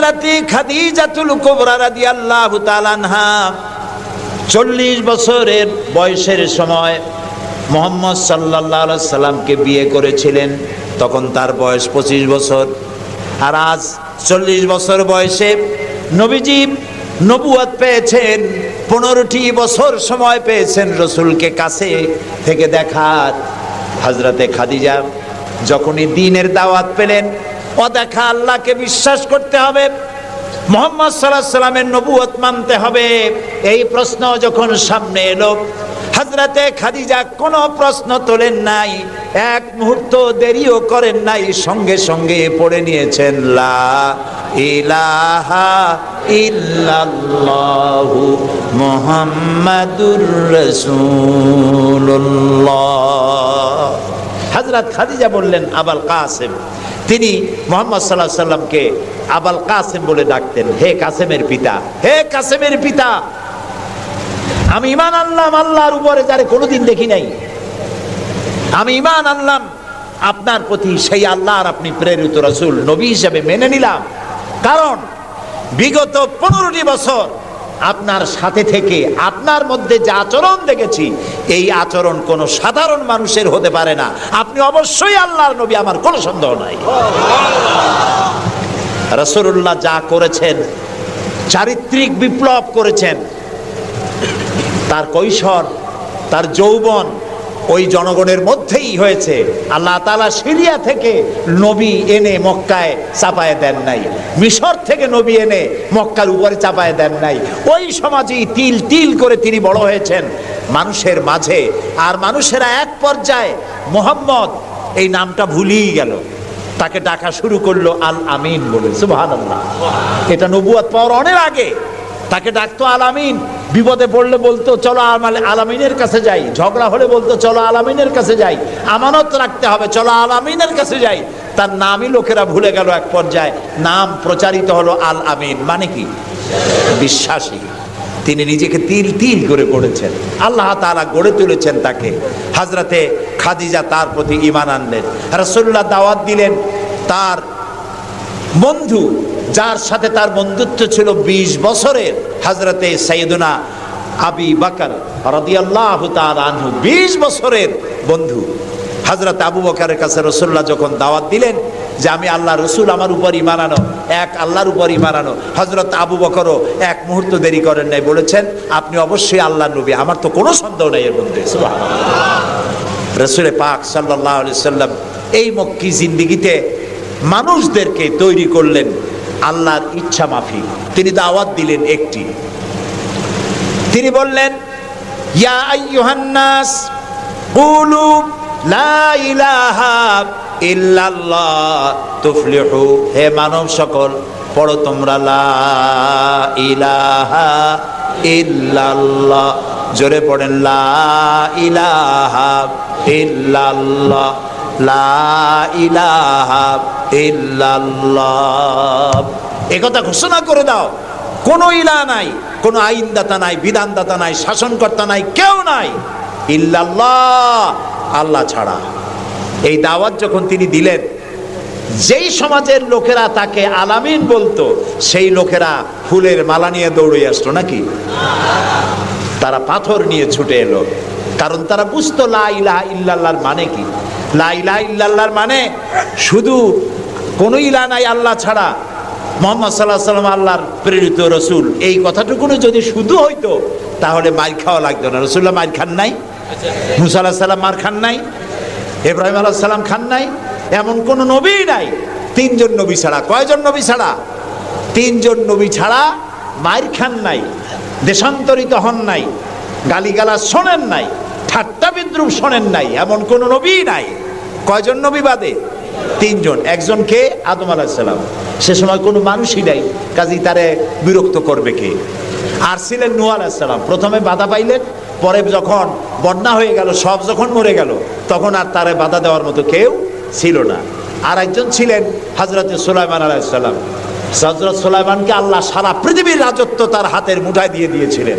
হযরতে খাদিজাতুল কুবরা রাদিয়াল্লাহু তাআলা আনহা 40 বছরের বয়সের সময় মুহাম্মদ সাল্লাল্লাহু আলাইহি সাল্লামকে বিয়ে করেছিলেন। তখন তার বয়স 25 বছর। আর আজ 40 বছর বয়সে নবীজি নবুয়ত পেয়েছেন। 15টি বছর সময় পেয়েছেন রাসূলকে কাছে থেকে দেখার। হযরতে খাদিজা যখনই দ্বীনের দাওয়াত পেলেন, ও দেখা আল্লাহকে বিশ্বাস করতে হবে, মুহাম্মদ সাল্লাল্লাহু আলাইহি সাল্লামের নবুয়ত মানতে হবে, এই প্রশ্ন যখন সামনে এলো, হযরতে খাদিজা কোনো প্রশ্ন তোলেন নাই, এক মুহূর্ত দেরিও করেন নাই, সঙ্গে সঙ্গে পড়ে নিয়েছেন লা ইলাহা ইল্লাল্লাহু মুহাম্মাদুর রাসূলুল্লাহ। হযরত খাদিজা বললেন আবুল কাসেম। তিনি মুহাম্মদ সাল্লাল্লাহু আলাইহি সাল্লামকে আবুল কাসেম বলে ডাকতেন, হে কাসেমের পিতা, হে কাসেমের পিতা। আমি ঈমান আনলাম আল্লাহর উপরে যারে কোনোদিন দেখি নাই। আমি ঈমান আনলাম আপনার প্রতি, সেই আল্লাহর আপনি প্রেরিত রাসূল, নবী হিসেবে মেনে নিলাম। কারণ বিগত 15টি বছর আপনার সাথে থেকে আপনার মধ্যে যে আচরণ দেখেছি, এই আচরণ কোনো সাধারণ মানুষের হতে পারে না। আপনি অবশ্যই আল্লাহর নবী, আমার কোনো সন্দেহ নাই। রাসূলুল্লাহ যা করেছেন, চারিত্রিক বিপ্লব করেছেন। তার কৈশোর, তার যৌবন ওই জনগণের মধ্যেই হয়েছে। আল্লাহ তাআলা সিরিয়া থেকে নবী এনে মক্কায় চাপায় দেন নাই, মিশর থেকে নবী এনে মক্কার উপরে চাপায় দেন নাই। ওই সমাজেই তিল তিল করে তিনি বড় হয়েছেন মানুষের মাঝে। আর মানুষেরা এক পর্যায়ে মুহাম্মদ এই নামটা ভুলেই গেল, তাকে ডাকা শুরু করলো আল আমিন বলে। সুবহানাল্লাহ। এটা নবুয়ত পাওয়ার অনেক আগে তাকে ডাকতো আল আমিন। বিপদে পড়লে বলতো চলো আল আমিনের কাছে যাই, ঝগড়া হলে বলতো চলো আল আমিনের কাছে যাই, আমানত রাখতে হবে চলো আল আমিনের কাছে যাই। তার নামই লোকেরা ভুলে গেল। এক পর্যায়ে নাম প্রচারিত হলো আল আমিন, মানে কি? বিশ্বাসী। তিনি নিজেকে তিল তিল করে গড়েছেন, আল্লাহ তাআলা গড়ে তুলেছেন তাকে। হযরতে খাদিজা তার প্রতি ঈমান আনলেন। রাসূলুল্লাহ দাওয়াত দিলেন তার বন্ধু, যার সাথে তার বন্ধুত্ব ছিল 20 বছরের, হযরতে সাইয়েদুনা আবু বকর রাদিয়াল্লাহু তাআলা আনহু, 20 বছরের বন্ধু। হযরত আবু বকরের কাছে রাসূলুল্লাহ যখন দাওয়াত দিলেন যে আমি আল্লাহর রাসূল, আমার উপর ঈমান আনো, এক আল্লাহর উপর ঈমান আনো, হযরত আবু বকরও এক মুহূর্ত দেরি করেন নাই, বলেছেন আপনি অবশ্যই আল্লাহর নবী, আমার তো কোনো সন্দেহ নাই এর মধ্যে। সুবহানাল্লাহ। রাসূল পাক সাল্লাল্লাহু আলাইহি সাল্লাম এই মক্কি জিন্দেগিতে মানুষদেরকে তৈরি করলেন আল্লাহর ইচ্ছা মাফিক। তিনি দাওয়াত দিলেন একটি, তিনি বললেন ইয়া আইয়ুহান নাস কুলু লা ইলাহা ইল্লাল্লাহ তুফলিহু। হে মানব সকল, পড়ো তোমরা লা ইলাহা ইল্লাল্লাহ। জোরে পড়েন লা ইলাহা ইল্লাল্লাহ, লা ইলাহা ইল্লাল্লাহ। একথা ঘোষণা করে দাও, কোনো ইলাহ নাই, কোনো আইনদাতা নাই, বিধানদাতা নাই, শাসনকর্তা নাই, কেউ নাই ইল্লাল্লাহ, আল্লাহ ছাড়া। এই দাওয়াত যখন তিনি দিলেন, যেই সমাজের লোকেরা তাকে আলামিন বলতো, সেই লোকেরা ফুলের মালা নিয়ে দৌড়ে আসতো নাকি? তারা পাথর নিয়ে ছুটে এলো, কারণ তারা বুঝতো লা ইলাহা ইল্লাল্লাহর মানে কি। লা ইলাহা ইল্লাল্লাহর মানে শুধু কোনো ইলাহ নাই আল্লাহ ছাড়া, মুহাম্মদ সাল্লাল্লাহু আলাইহি ওয়াসাল্লাম আল্লাহর প্রেরিত রাসূল, এই কথাটুকু যদি শুধু হইতো তাহলে মার খাওয়া লাগতো না। রাসূলুল্লাহ মার খান নাই, মুসা আলাইহিস সালাম মার খান নাই, ইব্রাহিম আলাইহিস সালাম খান নাই, এমন কোন নবী নাই। 3 জন নবী ছাড়া, কয়জন নবী ছাড়া? 3 জন নবী ছাড়া মার খান নাই, দেশান্তরিত হন নাই, গালিগালাজ শোনেন নাই, ঠাট্টা বিদ্রুপ শোনেন নাই, এমন কোন নবী নাই। কয়জন নবী বাদে? 3 জন। একজন কে? আদম আলাইহিস সালাম। সে সময় কোনো মানুষই নাই, কাজেই তারে বিরক্ত করবে কে? আর ছিলেন নূহ আলাইহিস সালাম। প্রথমে বাধা পাইলেন, পরে যখন বন্যা হয়ে গেল, সব যখন মরে গেল, তখন আর তারে বাধা দেওয়ার মতো কেউ ছিল না। আর একজন ছিলেন হযরত সুলাইমান আলাইহিস সালাম। হযরত সুলাইমানকে আল্লাহ সারা পৃথিবীর রাজত্ব তার হাতের মুঠায় দিয়ে দিয়েছিলেন,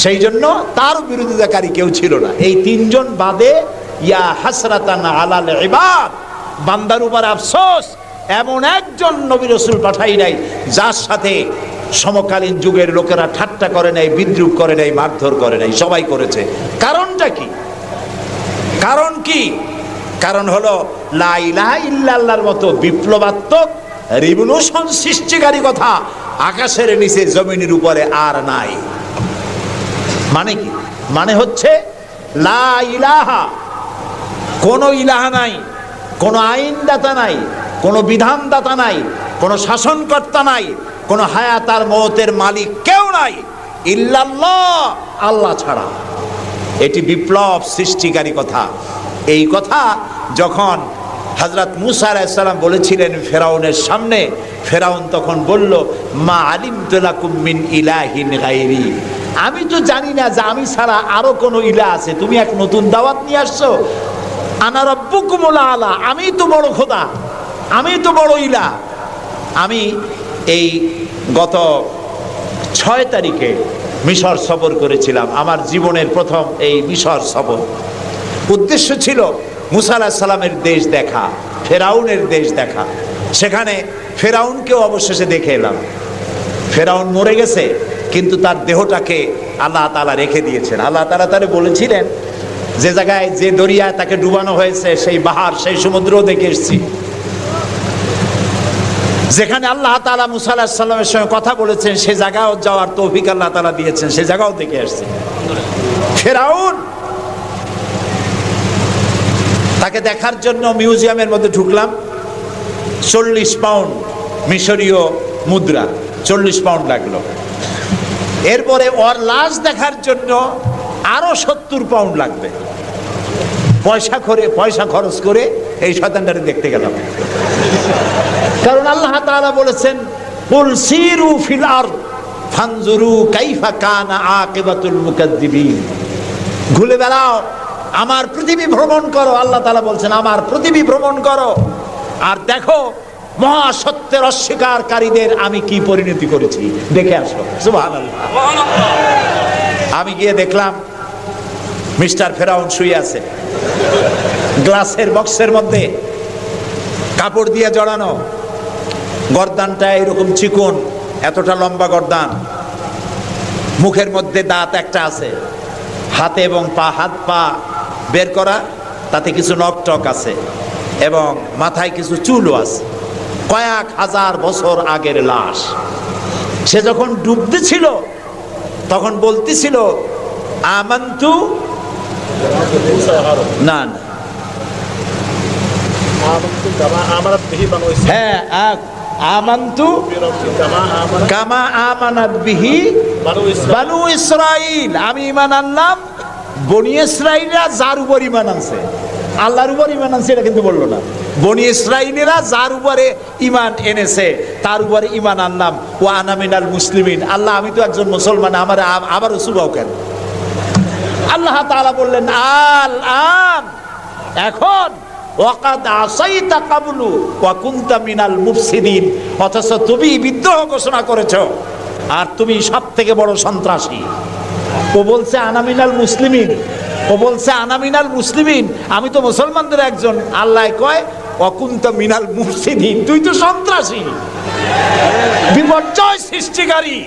সেই জন্য তার বিরোধিতাকারী কেউ ছিল না। এই 3 জন বাদে ইয়া হাসরাতান আলাল ইবাদ, বান্দার উপর আফসোস, এমন একজন নবী রাসূল পাঠাই নাই যার সাথে সমকালীন যুগের লোকেরা ঠাট্টা করে নাই, বিদ্রুপ করে নাই, মারধর করে নাই। সবাই করেছে। কারণটা কি? কারণ কি? কারণ হলো লা ইলাহা ইল্লাল্লাহর মতো বিপ্লবাত্মক রিভলিউশন সৃষ্টিকারী কথা আকাশের নিচে জমিনের উপরে আর নাই। মানে কি? মানে হচ্ছে লা ইলাহা, কোনো ইলাহা নাই, কোনো আইনদাতা নাই, কোনো বিধানদাতা নাই, কোনো শাসনকর্তা নাই, কোনো হায়াত আর মওতের মালিক কেউ নাই ইল্লাল্লাহ, আল্লাহ ছাড়া। এটি বিপ্লব সৃষ্টিকারী কথা। এই কথা যখন হযরত মুসা আলাইহিস সালাম বলেছিলেন ফেরাউনের সামনে, ফেরাউন তখন বলল, মা আলিমতু লাকুম মিন ইলাহিন গায়রি, আমি তো জানি না যে আমি ছাড়া আরো কোনো ইলাহ আছে। তুমি এক নতুন দাওয়াত নিয়ে আসছো। আনা রাব্বুকুমুল আলা, আমি তো বড় খোদা, আমি তো বড় ইলাহ। আমি এই গত 6 তারিখে মিশর সফর করেছিলাম, আমার জীবনের প্রথম এই মিশর সফর। উদ্দেশ্য ছিল মুসা আলাইহিস সালামের দেশ দেখা, ফেরাউনের দেশ দেখা। সেখানে ফেরাউনকেও অবশেষে দেখে এলাম। ফেরাউন মরে গেছে, কিন্তু তার দেহটাকে আল্লাহ তাআলা রেখে দিয়েছেন। আল্লাহ তাআলা তারে বলেছিলেন, যে জায়গায় যে দরিয়ায় তাকে ডুবানো হয়েছে সেই বাহার, সেই সমুদ্র দেখে এসেছি। যেখানে আল্লাহ তাআলা মুসা আলাইহিস সালামের সঙ্গে কথা বলেছেন সেই জায়গাও যাওয়ার তৌফিক আল্লাহ তাআলা দিয়েছেন, সেই জায়গাও দেখে আসছি। ফেরাউন, তাকে দেখার জন্য মিউজিয়ামের মধ্যে ঢুকলাম। 40 পাউন্ড মিশরীয় মুদ্রা, 40 পাউন্ড লাগলো। এরপরে ওর লাশ দেখার জন্য আরো 70 পাউন্ড লাগবে। পয়সা খরচ করে এই শয়তানটাকে দেখতে গেলাম। কারণ আল্লাহ তাআলা বলেছেন, কুল সিরু ফিল আরদ ফানজুরু কাইফা কানা আকিবাতুল মুকাদ্দিবিন, ঘুরে বেড়াও, আমার পৃথিবী ভ্রমণ করো। আল্লাহ তাআলা বলছেন, আমার পৃথিবী ভ্রমণ করো আর দেখো মহাসত্যের অস্বীকারীদের আমি কি পরিণতি করেছি, দেখে আসো। সুবহানাল্লাহ। আমি গিয়ে দেখলাম মিস্টার ফেরাউন শুয়ে আছে, গ্লাসের বক্সের মধ্যে কাপড় দিয়ে জড়ানো, গর্দানটা এরকম চিকন, এতটা লম্বা গর্দান, মুখের মধ্যে দাঁত একটা আছে, হাতে এবং হাত পা বের করা, তাতে কিছু নখ টক আছে এবং মাথায় কিছু চুলও আছে। কয়েক হাজার বছর আগের লাশ। সে যখন ডুবতেছিল তখন বলতেছিল, আমান্তু, না না, হ্যাঁ, আমান্তু কামা আমানাত বিহি বানু ইসরাইল, আমি ঈমান আনলাম বনি ইসরাইলরা যার উপর ঈমান আনছে। আল্লাহর উপর ঈমান আনছে এটা কিন্তু বললো না। বনি ইসরাইলেরা যার উপরে ঈমান এনেছে তার উপরে ঈমান আনলাম। ও আনা মিনাল মুসলিমিন, আল্লাহ আমি তো একজন মুসলমান, আমার আবারও সুবাও কেন? আল্লাহ তাআলা বললেন, আল আন, এখন, ওয়াকাদ আসাইতা কাবলু ওয়া কুনতা মিনাল মুফসিদিন, অথচ তুমি বিদ্রোহ ঘোষণা করেছো আর তুমি সবথেকে বড় সন্ত্রাসী। ও বলছে আনা মিনাল মুসলিমিন, ও বলছে আনা মিনাল মুসলিমিন, আমি তো মুসলমানদের একজন। আল্লাহ কয় ওয়া কুনতা মিনাল মুফসিদিন, তুই তো সন্ত্রাসী, বিপর্যয় সৃষ্টিকারী।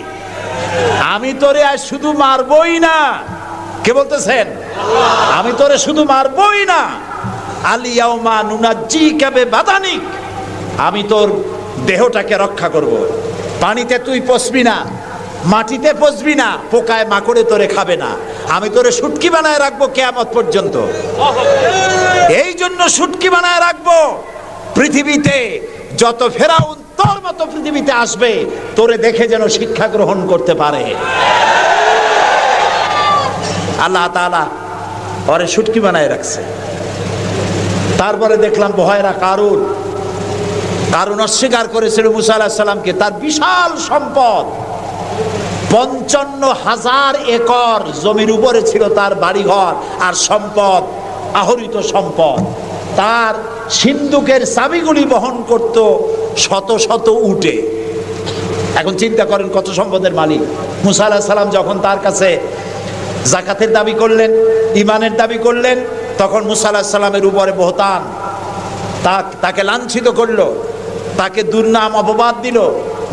আমি তোরে আজ শুধু মারবই না, কে বলতেছেন? আমি তোরে শুধু মারবই না, আলিয়াউমা নুনাজ্জিকা বিবাদানিক, আমি তোর দেহটাকে রক্ষা করব। পানিতে তুই পচবি না, মাটিতে পচবি না, পোকায় মাকড়ে তোরে খাবে না, আমি তোরে শুটকি বানায় রাখবো কিয়ামত পর্যন্ত। এই জন্য শুটকি বানায় রাখবো, পৃথিবীতে যত ফেরাউন তোর মতো পৃথিবীতে আসবে তোরে দেখে যেন শিক্ষা গ্রহণ করতে পারে। আল্লাহ তাআলা ওরে শুটকি বানায় রাখছে। তারপরে দেখলাম বহায়রা কারুন অস্বীকার করেছিল মুসা আলাইহিস সালামকে। তার বিশাল সম্পদ, 55,000 একর জমির উপরে ছিল তার বাড়িঘর আর সম্পদ, আহরিত সম্পদ। তার সিন্ধুকের চাবিগুলি বহন করত শত শত উটে। এখন চিন্তা করেন কত সম্পদের মালিক। মুসা আলাইহিস সালাম যখন তার কাছে যাকাতের দাবি করলেন, ঈমানের দাবি করলেন, তখন মুসা আলাইহিস সালামের উপরে বহতান, তাকে লাঞ্ছিত করলো। তাকে দুর্নাম অপবাদ দিল।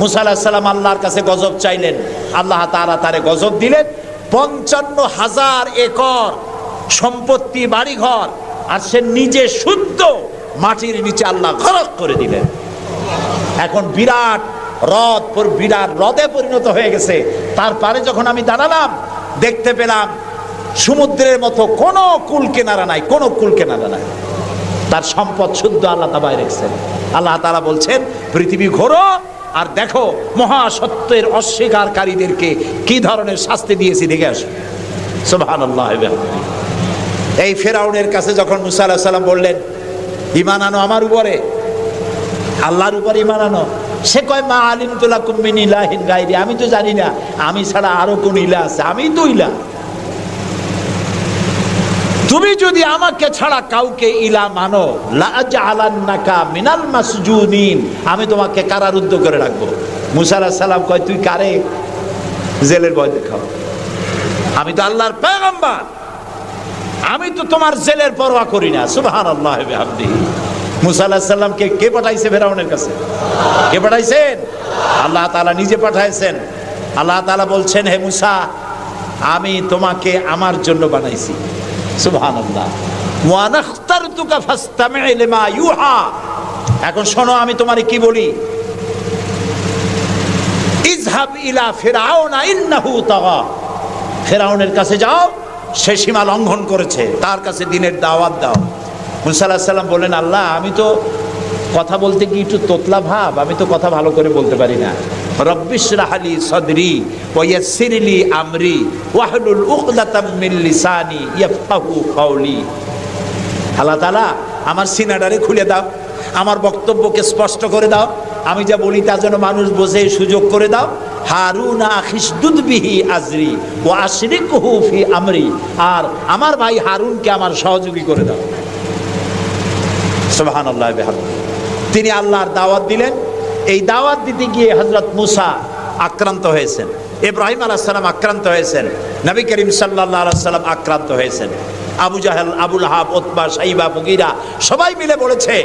মুসা আলাইহিস সালাম আল্লাহর কাছে গজব চাইলেন, আল্লাহ তাআলা তারে গজব দিলেন। 55,000 একর সম্পত্তি, বাড়িঘর, আর সে নিজে শুদ্ধ মাটির নিচে আল্লাহ গরক করে দিলেন। এখন বিরাট হ্রদে পরিণত হয়ে গেছে। তারপরে যখন আমি দাঁড়ালাম, দেখতে পেলাম সমুদ্রের মতো কোনো কুল কিনারা নাই, কোনো কুল কিনারা নাই। তার সম্পদ শুদ্ধ আল্লাহ দাবায় রেখেছেন। আল্লাহ তাআলা বলছেন, পৃথিবী ঘোরো আর দেখো মহাসত্যের অস্বীকারীদেরকে কি ধরনের শাস্তি দিয়েছি, দেখে আসো। সুবহানাল্লাহ। এই ফেরাউনের কাছে যখন মুসা আলাইহিস সালাম বললেন, ঈমান আনো আমার উপরে, আল্লাহর উপর ঈমান আনো, সে কয়, মা আলিমতু লাকুম মিন ইলাহিন গায়রি, আমি তো জানি না আমি ছাড়া আরো কোন ইলাহ আছে, আমি তো ইলাহ। তুমি যদি আমাকে ছাড়া কাউকে ইলাহ মানো, লা আজআলান্নাকা মিনাল মাসজুনিন, আমি তোমাকে কারারুদ্ধ করে রাখবো। মুসা আলাইহিস সালাম কয়, তুই কারে জেলের ভয় দেখাও? আমি তো আল্লাহর পয়গম্বর, আমি তো তোমার জেলের পরোয়া করি না। সুবহানাল্লাহ ওয়া বিহামদিহি। মুসা আলাইহিস সালামকে কে পাঠাইছে ফেরাউনের কাছে? কে পাঠাইছেন? আল্লাহ তাআলা নিজে পাঠাইছেন। আল্লাহ তাআলা বলছেন, হে মুসা, আমি তোমাকে আমার জন্য বানাইছি। সুবহানাল্লাহ। ওয়া নাখতারতুকা ফাসতামি' লিমা ইউহা। এখন শোনো আমি তোমারে কি বলি। ইযহাব ইলা ফিরআউনা ইন্নাহু তাগা। ফেরাউনের কাছে যাও, সে সীমা লঙ্ঘন করেছে, তার কাছে দ্বীনের দাওয়াত দাও। মুসা আলাইহিস সালাম বলেন, আল্লাহ, আমি তো কথা বলতে কি একটু তোতলা ভাব, আমি তো কথা ভালো করে বলতে পারি না। রব্বিশরাহ লি সাদরি ওয়া ইয়াসসির লি আমরি ওয়াহলুল উকদাতাম মিন লিসানি ইয়াফকাহু কাওলি। আল্লাহ তাআলা আমার সিনাটারে খুলে দাও, আমার বক্তব্যকে স্পষ্ট করে দাও, আমি যা বলি তা যেন মানুষ বোঝে সুযোগ করে দাও। হারুনা আখিসদুদ বিহি আজরি ওয়া আশরিকহু ফি আমরি, আর আমার ভাই হারুনকে আমার সহযোগী করে দাও। সুবহানাল্লাহ ওয়া বিহামদিহি। তিনি আল্লাহর দাওয়াত দিলেন। এই দাওয়াত দিতে গিয়ে হযরত মুসা আক্রান্ত হয়েছেন, ইব্রাহিম আলাইহিস সালাম আক্রান্ত হয়েছেন, নবী করিম সাল্লাল্লাহু আলাইহি ওয়াসাল্লাম আক্রান্ত হয়েছেন। আবু জাহেল, আবু লাহাব, উতবা, শাইবা, মুগীরা সবাই মিলে বলেছে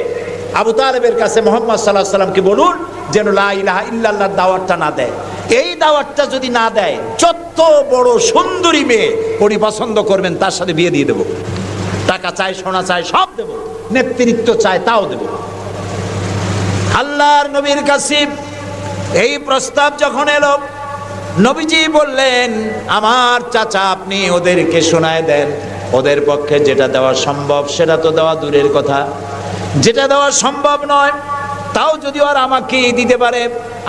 আবু তালেবের কাছে মুহাম্মদ সাল্লাল্লাহু আলাইহি ওয়াসাল্লামকে বলুন যেন লা ইলাহা ইল্লাল্লাহর দাওয়াতটা না দেয়। এই দাওয়াতটা যদি না দেয়, যত বড় সুন্দরী মেয়ে উনি পছন্দ করবেন তার সাথে বিয়ে দিয়ে দেব। টাকা চাই, সোনা চাই, সব দেব। নেতৃত্ব চাই, তাও দেব। আল্লাহর নবীর কাছে এই প্রস্তাব যখন এলো, নবীজি বললেন, আমার চাচা, আপনি ওদেরকে শোনায় দেন। ওদের পক্ষে যেটা দেওয়া সম্ভব সেটা তো দেওয়া দূরের কথা, যেটা দেওয়া সম্ভব নয় তাও যদি ওরা আমাকে দিতে পারে,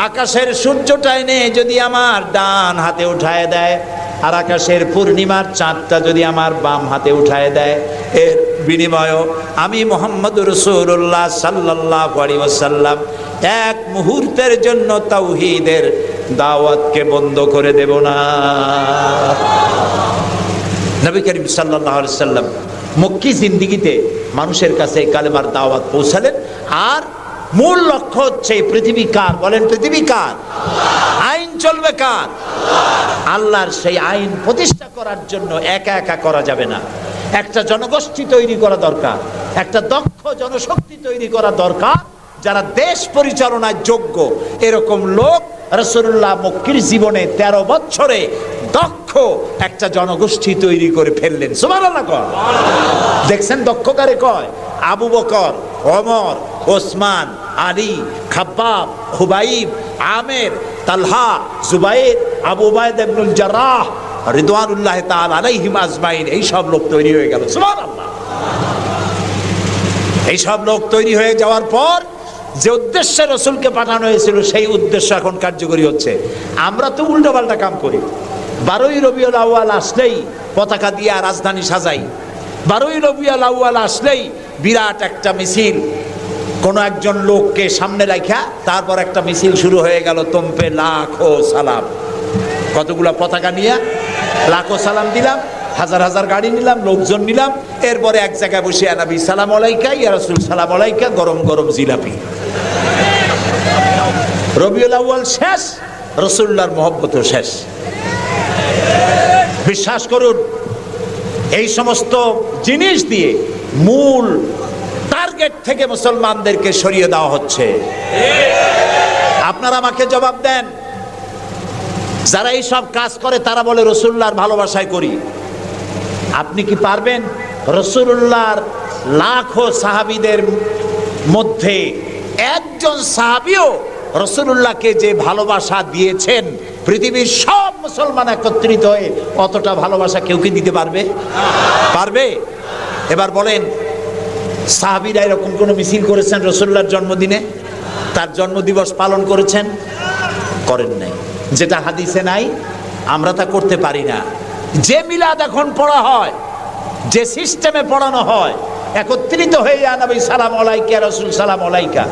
আকাশের সূর্যটা এনে যদি আমার ডান হাতে উঠায় দেয়, আর আকাশের পূর্ণিমার চাঁদটা যদি আমার বাম হাতে উঠায় দেয়, এর বিনিময়ে আমি মুহাম্মদুর রাসূলুল্লাহ সাল্লাল্লাহু আলাইহি ওয়াসাল্লাম এক মুহূর্তের জন্য তাওহীদের দাওয়াতকে বন্ধ করে দেব না। নবী করিম সাল্লাল্লাহু আলাইহি ওয়াসাল্লাম মক্কি জিন্দেগিতে মানুষের কাছে কালেমার দাওয়াত পৌঁছালেন। আর মূল লক্ষ্য হচ্ছে পৃথিবী কার? বলেন, পৃথিবী কার? আইন চলবে কার? আল্লাহর। সেই আইন প্রতিষ্ঠা করার জন্য একা একা করা যাবে না, একটা জনগোষ্ঠী তৈরি করা দরকার, একটা দক্ষ জনশক্তি তৈরি করা দরকার, যারা দেশ পরিচালনার যোগ্য। এরকম লোক রাসূলুল্লাহ মক্কির জীবনে 13 বছরে দক্ষ একটা জনগোষ্ঠী তৈরি করে ফেললেন। সুবহানাল্লাহ। দেখছেন দক্ষ কারে কয়? আবু বকর, ওমর, ওসমান, আলী, খাব্বাব, খুবাইব, আমের, তালহা, জুবাইর, আবু উবাইদা ইবনুল জাররাহ রিদওয়ানুল্লাহ তাআলা আলাইহিম আজমাইন। এই সব লোক তৈরি হয়ে গেল। সুবহানাল্লাহ। এই সব লোক তৈরি হয়ে যাওয়ার পর যে উদ্দেশ্যে রাসূলকে পাঠানো হয়েছিল সেই উদ্দেশ্য এখন কার্যকরী হচ্ছে। আমরা তো উল্টোপাল্টা কাম করি। 12ই রবিউল আউয়াল আসলেই পতাকা দিয়ে রাজধানী সাজাই। 12ই রবিউল আউয়াল আসলেই বিরাট একটা মিছিল, কোনো একজন লোককে সামনে রাখা, তারপর একটা মিছিল শুরু হয়ে গেল। তোমপে লাখো সালাম। কতগুলা পতাকা নিয়ে লাখো সালাম দিলাম, হাজার হাজার গাড়ি নিলাম, লোকজন নিলাম। এরপরে এক জায়গায় বসে নবী সালাম আলাইকা, ইয়া রাসূল সালাম আলাইকা, গরম গরম জিলাপি। রবিউল আউয়াল শেষ, রাসূলুল্লাহর মহব্বতও শেষ। বিশ্বাস করুন, এই সমস্ত জিনিস দিয়ে মূল টার্গেট টার্গেট থেকে মুসলমানদেরকে সরিয়ে দেওয়া হচ্ছে। আপনারা আমাকে জবাব দেন, যারা এই সব কাজ করে তারা বলে রাসূলুল্লাহর ভালোবাসায় করি। আপনি কি পারবেন রাসূলুল্লাহর লাখো সাহাবীদের মধ্যে একজন সাহাবীও রাসূলুল্লাহকে যে ভালোবাসা দিয়েছেন, পৃথিবীর সব মুসলমান একত্রিত হয়ে অতটা ভালোবাসা কেউ কি দিতে পারবে? পারবে? এবার বলেন, সাহাবীরা এরকম কোন মিছিল করেছেন রাসূলুল্লাহর জন্মদিনে? তার জন্মদিবস পালন করেছেন? করেন নাই। যেটা হাদিসে নাই আমরা তা করতে পারি না। যে মিলাদ এখন পড়া হয়, যে সিস্টেমে পড়ানো হয়, একত্রিত হয়ে ইয়া নবী সালাম আলাইকা, ইয়া রাসূল সালাম আলাইকা,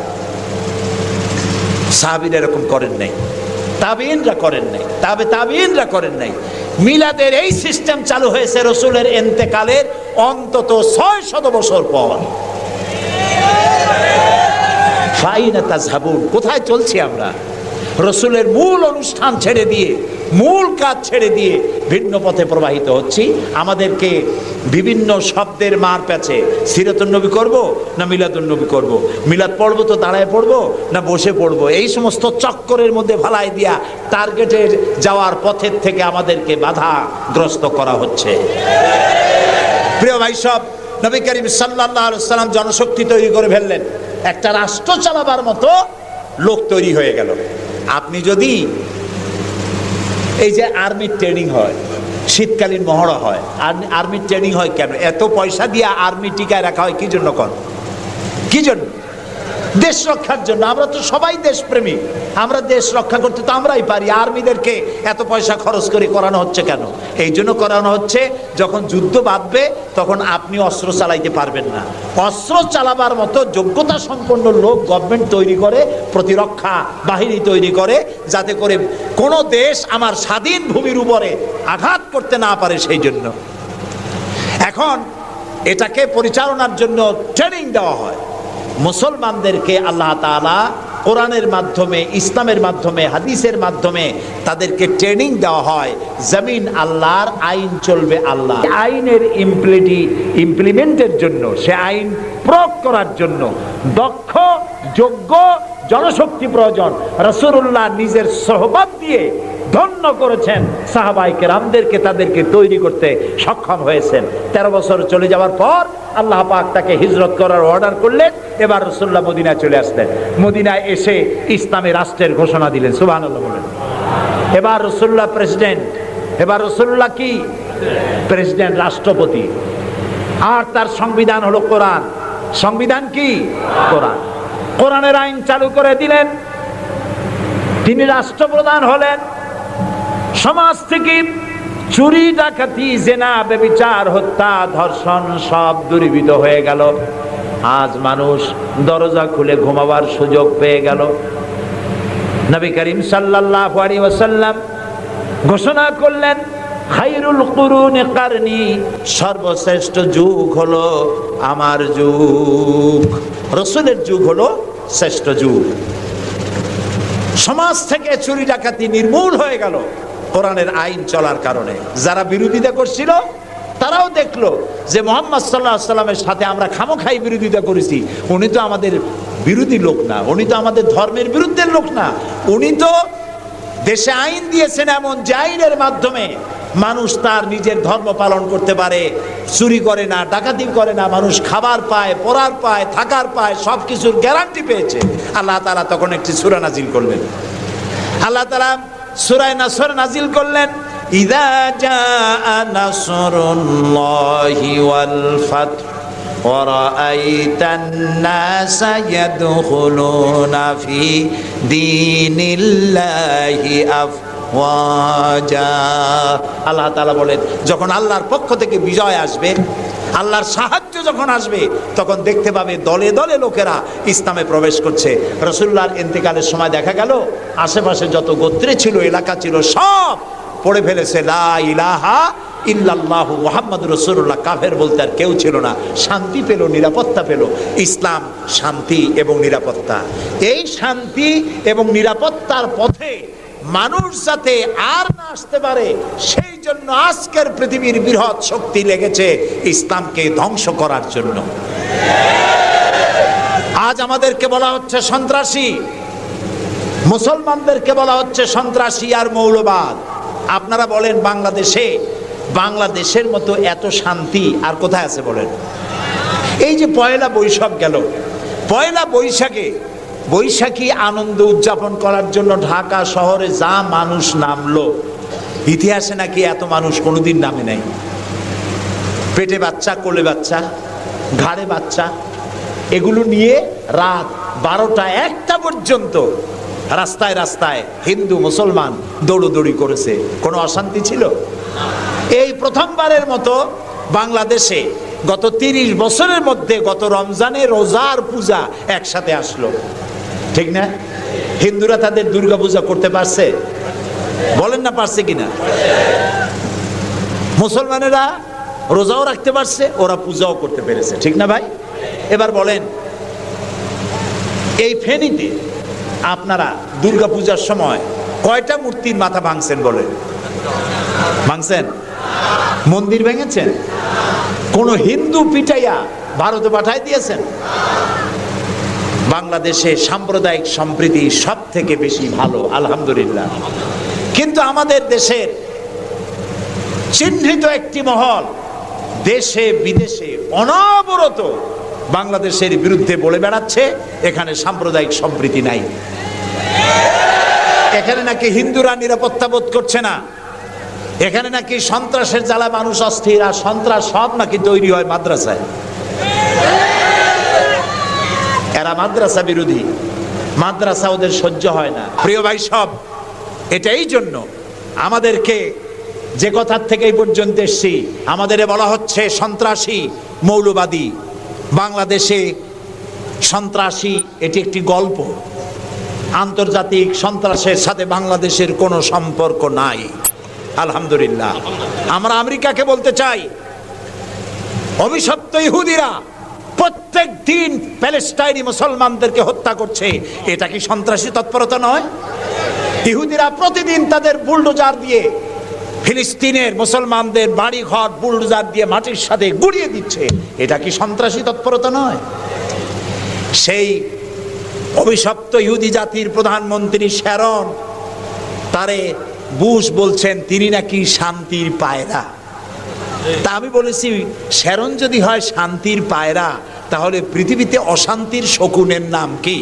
সাহাবীরা এরকম করেন নাই, তাবিঈনরা করেন নাই, তাবিঈনরা করেন নাই। মিলাদের এই সিস্টেম চালু হয়েছে রাসূলের ইন্তেকালের অন্তত 600 বছর পর। ফাইনা তাযহাবুন, কোথায় চলছি আমরা? রাসূলের মূল অনুষ্ঠান ছেড়ে দিয়ে, মূল কাজ ছেড়ে দিয়ে ভিন্ন পথে প্রবাহিত হচ্ছি। আমাদেরকে বিভিন্ন শব্দের মার প্যাচে সিরাতুন নবী করব না মিলাদুন নবী করব, মিলাদ পড়বো তো দাঁড়ায় পড়বো না বসে পড়বো, এই সমস্ত চক্করের মধ্যে ভালাই দিয়া টার্গেটে যাওয়ার পথের থেকে আমাদেরকে বাধাগ্রস্ত করা হচ্ছে। প্রিয় ভাই সব, নবী করিম সাল্লাল্লাহু আলাইহি ওয়াসাল্লাম জনশক্তি তৈরি করে ফেললেন, একটা রাষ্ট্র চালাবার মতো লোক তৈরি হয়ে গেল। আপনি যদি এই যে আর্মির ট্রেনিং হয়, শীতকালীন মহড়া হয়, আর্মির ট্রেনিং হয় কেন? এত পয়সা দিয়ে আর্মি টিকায় রাখা হয় কি জন্য? কি জন্য? দেশ রক্ষার জন্য। আমরা তো সবাই দেশপ্রেমী, আমরা দেশ রক্ষা করতে তো আমরাই পারি। আর্মিদেরকে এত পয়সা খরচ করে করানো হচ্ছে কেন? এই জন্য করানো হচ্ছে, যখন যুদ্ধ বাঁধবে তখন আপনি অস্ত্র চালাইতে পারবেন না, অস্ত্র চালাবার মতো যোগ্যতা সম্পন্ন লোক গভর্নমেন্ট তৈরি করে, প্রতিরক্ষা বাহিনী তৈরি করে, যাতে করে কোনো দেশ আমার স্বাধীন ভূমির উপরে আঘাত করতে না পারে। সেই জন্য এখন এটাকে পরিচালনার জন্য ট্রেনিং দেওয়া হয়। মুসলমানদেরকে আল্লাহ তাআলা কোরআনের মাধ্যমে, ইসলামের মাধ্যমে, হাদিসের মাধ্যমে তাদেরকে ট্রেনিং দেওয়া হয়। জমিন আল্লাহর, আইন চলবে আল্লাহ। আইনের ইমপ্লিমেন্টের জন্য, সে আইন প্রয়োগ করার জন্য দক্ষ যোগ্য জনশক্তি প্রয়োজন। রাসূলুল্লাহ নিজের সোহবত দিয়ে ধন্য করেছেন সাহাবায়ে কেরামদেরকে, তাদেরকে তৈরি করতে সক্ষম হয়েছেন। 13 বছর চলে যাওয়ার পর আল্লাহ পাক তাকে হিজরত করার অর্ডার করলেন। এবার রাসূলুল্লাহ মদিনায় চলে আসলেন। মদিনায় এসে ইসলামী রাষ্ট্রের ঘোষণা দিলেন। সুবহানাল্লাহ বলেন। এবার রাসূলুল্লাহ প্রেসিডেন্ট, এবার রাসূলুল্লাহ কি প্রেসিডেন্ট, রাষ্ট্রপতি। আর তার সংবিধান হলো কোরআন। সংবিধান কি? কোরআন। কোরআনের আইন চালু করে দিলেন। তিনি রাষ্ট্রপ্রধান হলেন। সমাজ থেকে চুরি, ডাকাতি, জেনা, ব্যভিচার, হত্যা, ধর্ষণ সব দূরীভূত হয়ে গেল। আজ মানুষ দরজা খুলে ঘুমাবার সুযোগ পেয়ে গেল। নবী করিম সাল্লাল্লাহু আলাইহি ওয়াসাল্লাম ঘোষণা করলেন, খায়রুল কুরুনি কারনি, সর্বশ্রেষ্ঠ যুগ হলো আমার যুগ। রাসূলের যুগ হলো শ্রেষ্ঠ যুগ। সমাজ থেকে চুরি ডাকাতি নির্মূল হয়ে গেল কোরআনের আইন চলার কারণে। যারা বিরোধিতা করছিল তারাও দেখলো যে মুহাম্মদ সাল্লাল্লাহু আলাইহি ওয়াসাল্লামের সাথে আমরা খামোখাই বিরোধিতা করেছি, উনি তো আমাদের বিরোধী লোক না, উনি তো আমাদের ধর্মের বিরুদ্ধের লোক না, উনি তো দেশে আইন দিয়েছেন এমন যে আইনের মাধ্যমে মানুষ তার নিজের ধর্ম পালন করতে পারে, চুরি করে না, ডাকাতি করে না, মানুষ খাবার পায়, পরার পায়, থাকার পায়, সবকিছুর গ্যারান্টি পেয়েছে। আল্লাহ তাআলা তখন একটি সূরা নাজিল করলেন। আল্লাহ তাআলা সূরা নাসর নাজিল করলেন, ইযা জাআ নাসরুল্লাহি ওয়াল ফাত ওয়া রাআইতান নাসা ইয়াদখুলুনা ফি দীনিল্লাহি আফওয়াজা। আল্লাহ তাআলা বলেন, যখন আল্লাহর পক্ষ থেকে বিজয় আসবে, আল্লাহর সাহায্য যখন আসবে, তখন দেখতে পাবে দলে দলে লোকেরা ইসলামে প্রবেশ করছে। রাসূলুল্লাহর ইন্তেকালের সময় দেখা গেল আশেপাশে যত গোত্রে ছিল, এলাকা ছিল, সব পড়ে ফেলেছে লা ইলাহা ইল্লাল্লাহু মুহাম্মাদুর রাসূলুল্লাহ। কাফের বলতে আর কেউ ছিল না। শান্তি পেল, নিরাপত্তা পেল। ইসলাম শান্তি এবং নিরাপত্তা। এই শান্তি এবং নিরাপত্তার পথে মানুষ যাতে আর না আসতে পারে, সেই জন্য আজকের পৃথিবীর বৃহৎ শক্তি লেগেছে ইসলামকে ধ্বংস করার জন্য। আজ আমাদেরকে বলা হচ্ছে সন্ত্রাসী, মুসলমানদেরকে বলা হচ্ছে সন্ত্রাসী আর মৌলবাদ। আপনারা বলেন বাংলাদেশের মতো এত শান্তি আর কোথায় আছে বলেন? এই যে পয়লা বৈশাখ গেল, পয়লা বৈশাখী আনন্দ উদযাপন করার জন্য ঢাকা শহরে যা মানুষ নামলো, ইতিহাসে নাকি এত মানুষ কোনোদিন নামে নাই। পেটে বাচ্চা, কোলে বাচ্চা, ঘাড়ে বাচ্চা, এগুলো নিয়ে রাত 12টা 1টা পর্যন্ত রাস্তায় রাস্তায় হিন্দু মুসলমান দৌড়দৌড়ি করেছে। কোনো অশান্তি ছিল? এই প্রথমবারের মতো বাংলাদেশে গত 30 বছরের মধ্যে গত রমজানে রোজার পূজা একসাথে আসলো, ঠিক না? হিন্দুরা তাদের দুর্গা পূজা করতে পারছে? বলেন না পারছে কিনা? মুসলমানেরা রোজাও রাখতে পারছে, ওরা পূজাও করতে পেরেছে, ঠিক না ভাই? এবার বলেন, এই ফেনীতে আপনারা দুর্গা পূজার সময় কয়টা মূর্তির মাথা ভাঙছেন বলেন? ভাঙছেন? মন্দির ভেঙেছেন? কোন হিন্দু পিটাইয়া ভারতে পাঠাই দিয়েছেন? বাংলাদেশে সাম্প্রদায়িক সম্প্রীতি সব থেকে বেশি ভালো, আলহামদুলিল্লাহ। কিন্তু আমাদের দেশের চিহ্নিত একটি মহল দেশে বিদেশে অনবরত বাংলাদেশের বিরুদ্ধে বলে বেড়াচ্ছে এখানে সাম্প্রদায়িক সম্প্রীতি নাই, এখানে নাকি হিন্দুরা নিরাপত্তা বোধ করছে না, এখানে নাকি সন্ত্রাসের জ্বালা মানুষ অস্থির, আর সন্ত্রাস সব নাকি তৈরি হয় মাদ্রাসায়। এরা মাদ্রাসা বিরোধী, মাদ্রাসা ওদের সহ্য হয় না। প্রিয় ভাই সব, এটাই জন্য আমাদেরকে যে কথার থেকে এই পর্যন্ত এসছি, আমাদের বলা হচ্ছে সন্ত্রাসী মৌলবাদী। বাংলাদেশে সন্ত্রাসী এটি একটি গল্প, আন্তর্জাতিক সন্ত্রাসের সাথে বাংলাদেশের কোনো সম্পর্ক নাই, আলহামদুলিল্লাহ। আমরা আমেরিকাকে বলতে চাই, অভিশপ্ত ইহুদিরা প্রত্যেক দিন প্যালেস্টাইনি মুসলমানদেরকে হত্যা করছে, এটা কি সন্ত্রাসী তৎপরতা নয়? ইহুদিরা প্রতিদিন তাদের বুলডোজার দিয়ে ফিলিস্তিনের মুসলমানদের বাড়ি ঘর বুলডোজার দিয়ে মাটির সাথে গুড়িয়ে দিচ্ছে, এটা কি সন্ত্রাসী তৎপরতা নয়? সেই অভিশপ্ত ইহুদি জাতির প্রধানমন্ত্রী শ্যারন, তারে বুশ বলছেন তিনি নাকি শান্তির পায়রা। তা আমি বলেছি, শ্যারন যদি হয় শান্তির পায়রা, তাহলে পৃথিবীতে অশান্তির শকুনের নাম কি?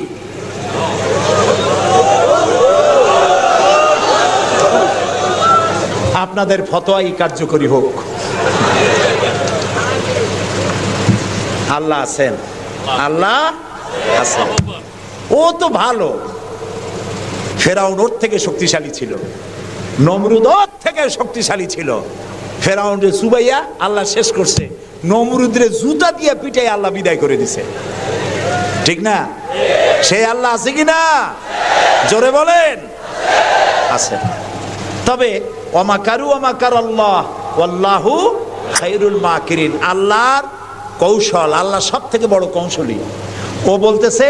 আপনাদের ফতোয়াই কার্যকরী হোক। আল্লাহ আছেন, আল্লাহ আছেন। ও তো ভালো, ফেরাউন ওর থেকে শক্তিশালী ছিল, নমরুদ ওর থেকে শক্তিশালী ছিল। ফেরাউনরে চুবাইয়া আল্লাহ শেষ করছে, নমরুদরে জুতা দিয়ে পিটাই আল্লাহ বিদায় করে দিছে, ঠিক না? সেই আল্লাহ আছে কিনা? জোরে বলেন, আছে। তবে ওয়ামাকারু ওয়ামাকার আল্লাহ ওয়াল্লাহু খায়রুল মাকিরিন। আল্লাহর কৌশল, আল্লাহ সব থেকে বড় কৌশলী। ও বলতেছে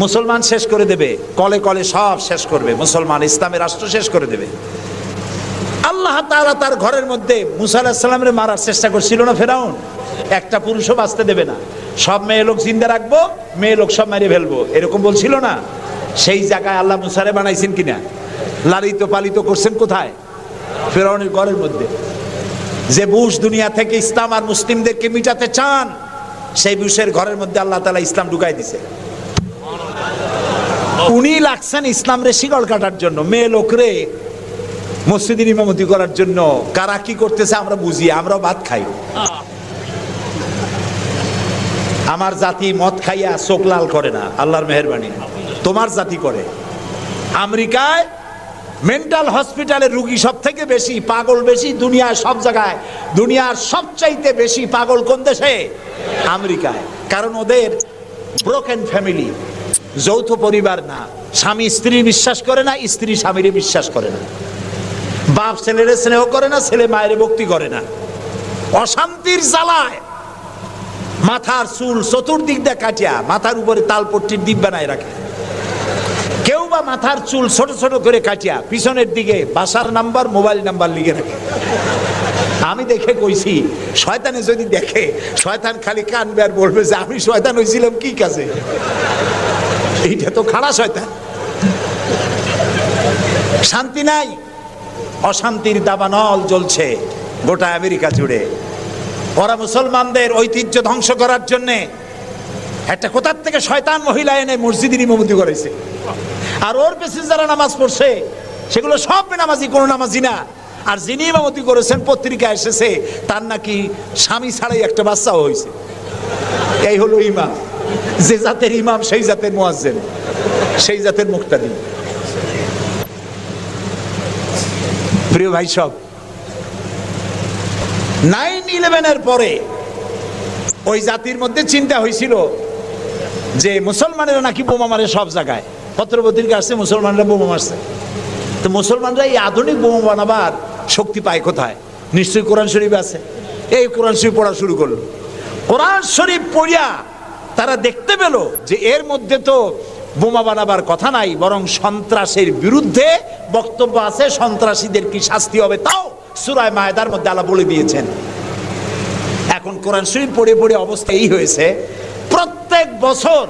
মুসলমান শেষ করে দেবে, কলে কলে সব শেষ করবে, মুসলমান ইসলামের রাষ্ট্র শেষ করে দেবে। আল্লাহ তাআলা তার ঘরের মধ্যে মুসা আলাইহিস সালামের মারার চেষ্টা করছিল না ফেরাউন? একটা পুরুষও বাঁচতে দেবে না, সব মেয়ে লোক জিন্দা রাখবো, মেয়ে লোক সব মেরে ফেলবো, এরকম বলছিল না? সেই জায়গায় আল্লাহ মুসারে বানাইছেন কিনা? লালিত পালিত করছেন কোথায়? ফেরাউনের ঘরের মধ্যে। যে বুশ দুনিয়া থেকে ইসলাম আর মুসলিমদেরকে মিটাতে চান, সেই বুশের ঘরের মধ্যে আল্লাহ তাআলা ইসলাম ঢুকাই দিছে। উনি লাগছেন ইসলাম রে শিকল কাটার জন্য, মেয়ে লোকরে মসজিদের ইমামতি করার জন্য। কারা কি করতেছে আমরা বুঝি, আমরাও ভাত খাই। আমার জাতি মদ খাইয়া চোখ লাল করে না, আল্লাহর মেহেরবানি। তোমার জাতি করে। আমেরিকায় মেন্টাল হসপিটালে রুগী সব থেকে বেশি, পাগল বেশি দুনিয়ার সব জায়গায়। দুনিয়ার সবচাইতে বেশি পাগল কোন দেশে? আমেরিকায়। কারণ ওদের ব্রোকেন ফ্যামিলি, যৌথ পরিবার না, স্বামী স্ত্রী বিশ্বাস করে না, স্ত্রী স্বামীরে বিশ্বাস করে না, বাপ ছেলেরে স্নেহ করে না, ছেলে মায়ের ভক্তি করে না। অশান্তির জ্বালায় মাথার চুল চতুর্দিক দিয়ে কাটিয়া মাথার উপরে তালপট্টির দ্বীপ বানায় রাখে। কেউ বা মাথার চুল ছোট ছোট করে কাটিয়া পিছনের দিকে বাসার নাম্বার, মোবাইল নাম্বার লিখে রাখে। আমি দেখে কইছি, শয়তানে যদি দেখে, শয়তান খালি কানবে আর বলবে যে আমি শয়তান হয়েছিলাম কি কাজে। এইটা তো খাড়া শয়তান। শান্তি নাই, অশান্তির দাবানল জ্বলছে গোটা আমেরিকা জুড়ে। ওরা মুসলমানদের ঐতিহ্য ধ্বংস করার জন্য একটা কোথার থেকে শয়তান মহিলা এনে মসজিদের ইমামতি করেছে। আর ওর পেছনে যারা নামাজ পড়ছে সেগুলো সব বেনামাজি, কোনো নামাজি না। আর যিনি ইমামতি করেছেন, পত্রিকা এসেছে তার নাকি স্বামী ছাড়াই একটা বাচ্চাও হয়েছে। এই হলো ইমাম। যে জাতের ইমাম সেই জাতের মুয়াজ্জিন, সেই জাতের মুক্তাদি। প্রিয় ভাই সব, 9/11-এর পরে ওই জাতির মধ্যে চিন্তা হয়েছিল যে মুসলমানেরা নাকি বোমা মারে সব জায়গায়। পত্রপত্রিকা আসছে মুসলমানরা বোমা মারছে। তো মুসলমানরা এই আধুনিক বোমা বানাবার শক্তি পায় কোথায়? নিশ্চয়ই কোরআন শরীফ আছে। এই কোরআন শরীফ পড়া শুরু করলো। কোরআন শরীফ পড়িয়া তারা দেখতে পেল যে এর মধ্যে তো বোমা বানাবার কথা নাই, বরং সন্ত্রাসের বিরুদ্ধে বক্তব্য আছে। সন্ত্রাসীদের কি শাস্তি হবে তাও সূরা মায়েদার মধ্যে আল্লাহ বলে দিয়েছেন। এখন কোরআন শরীফ পড়ে পড়ে অবস্থা এই হয়েছে, প্রত্যেক বছর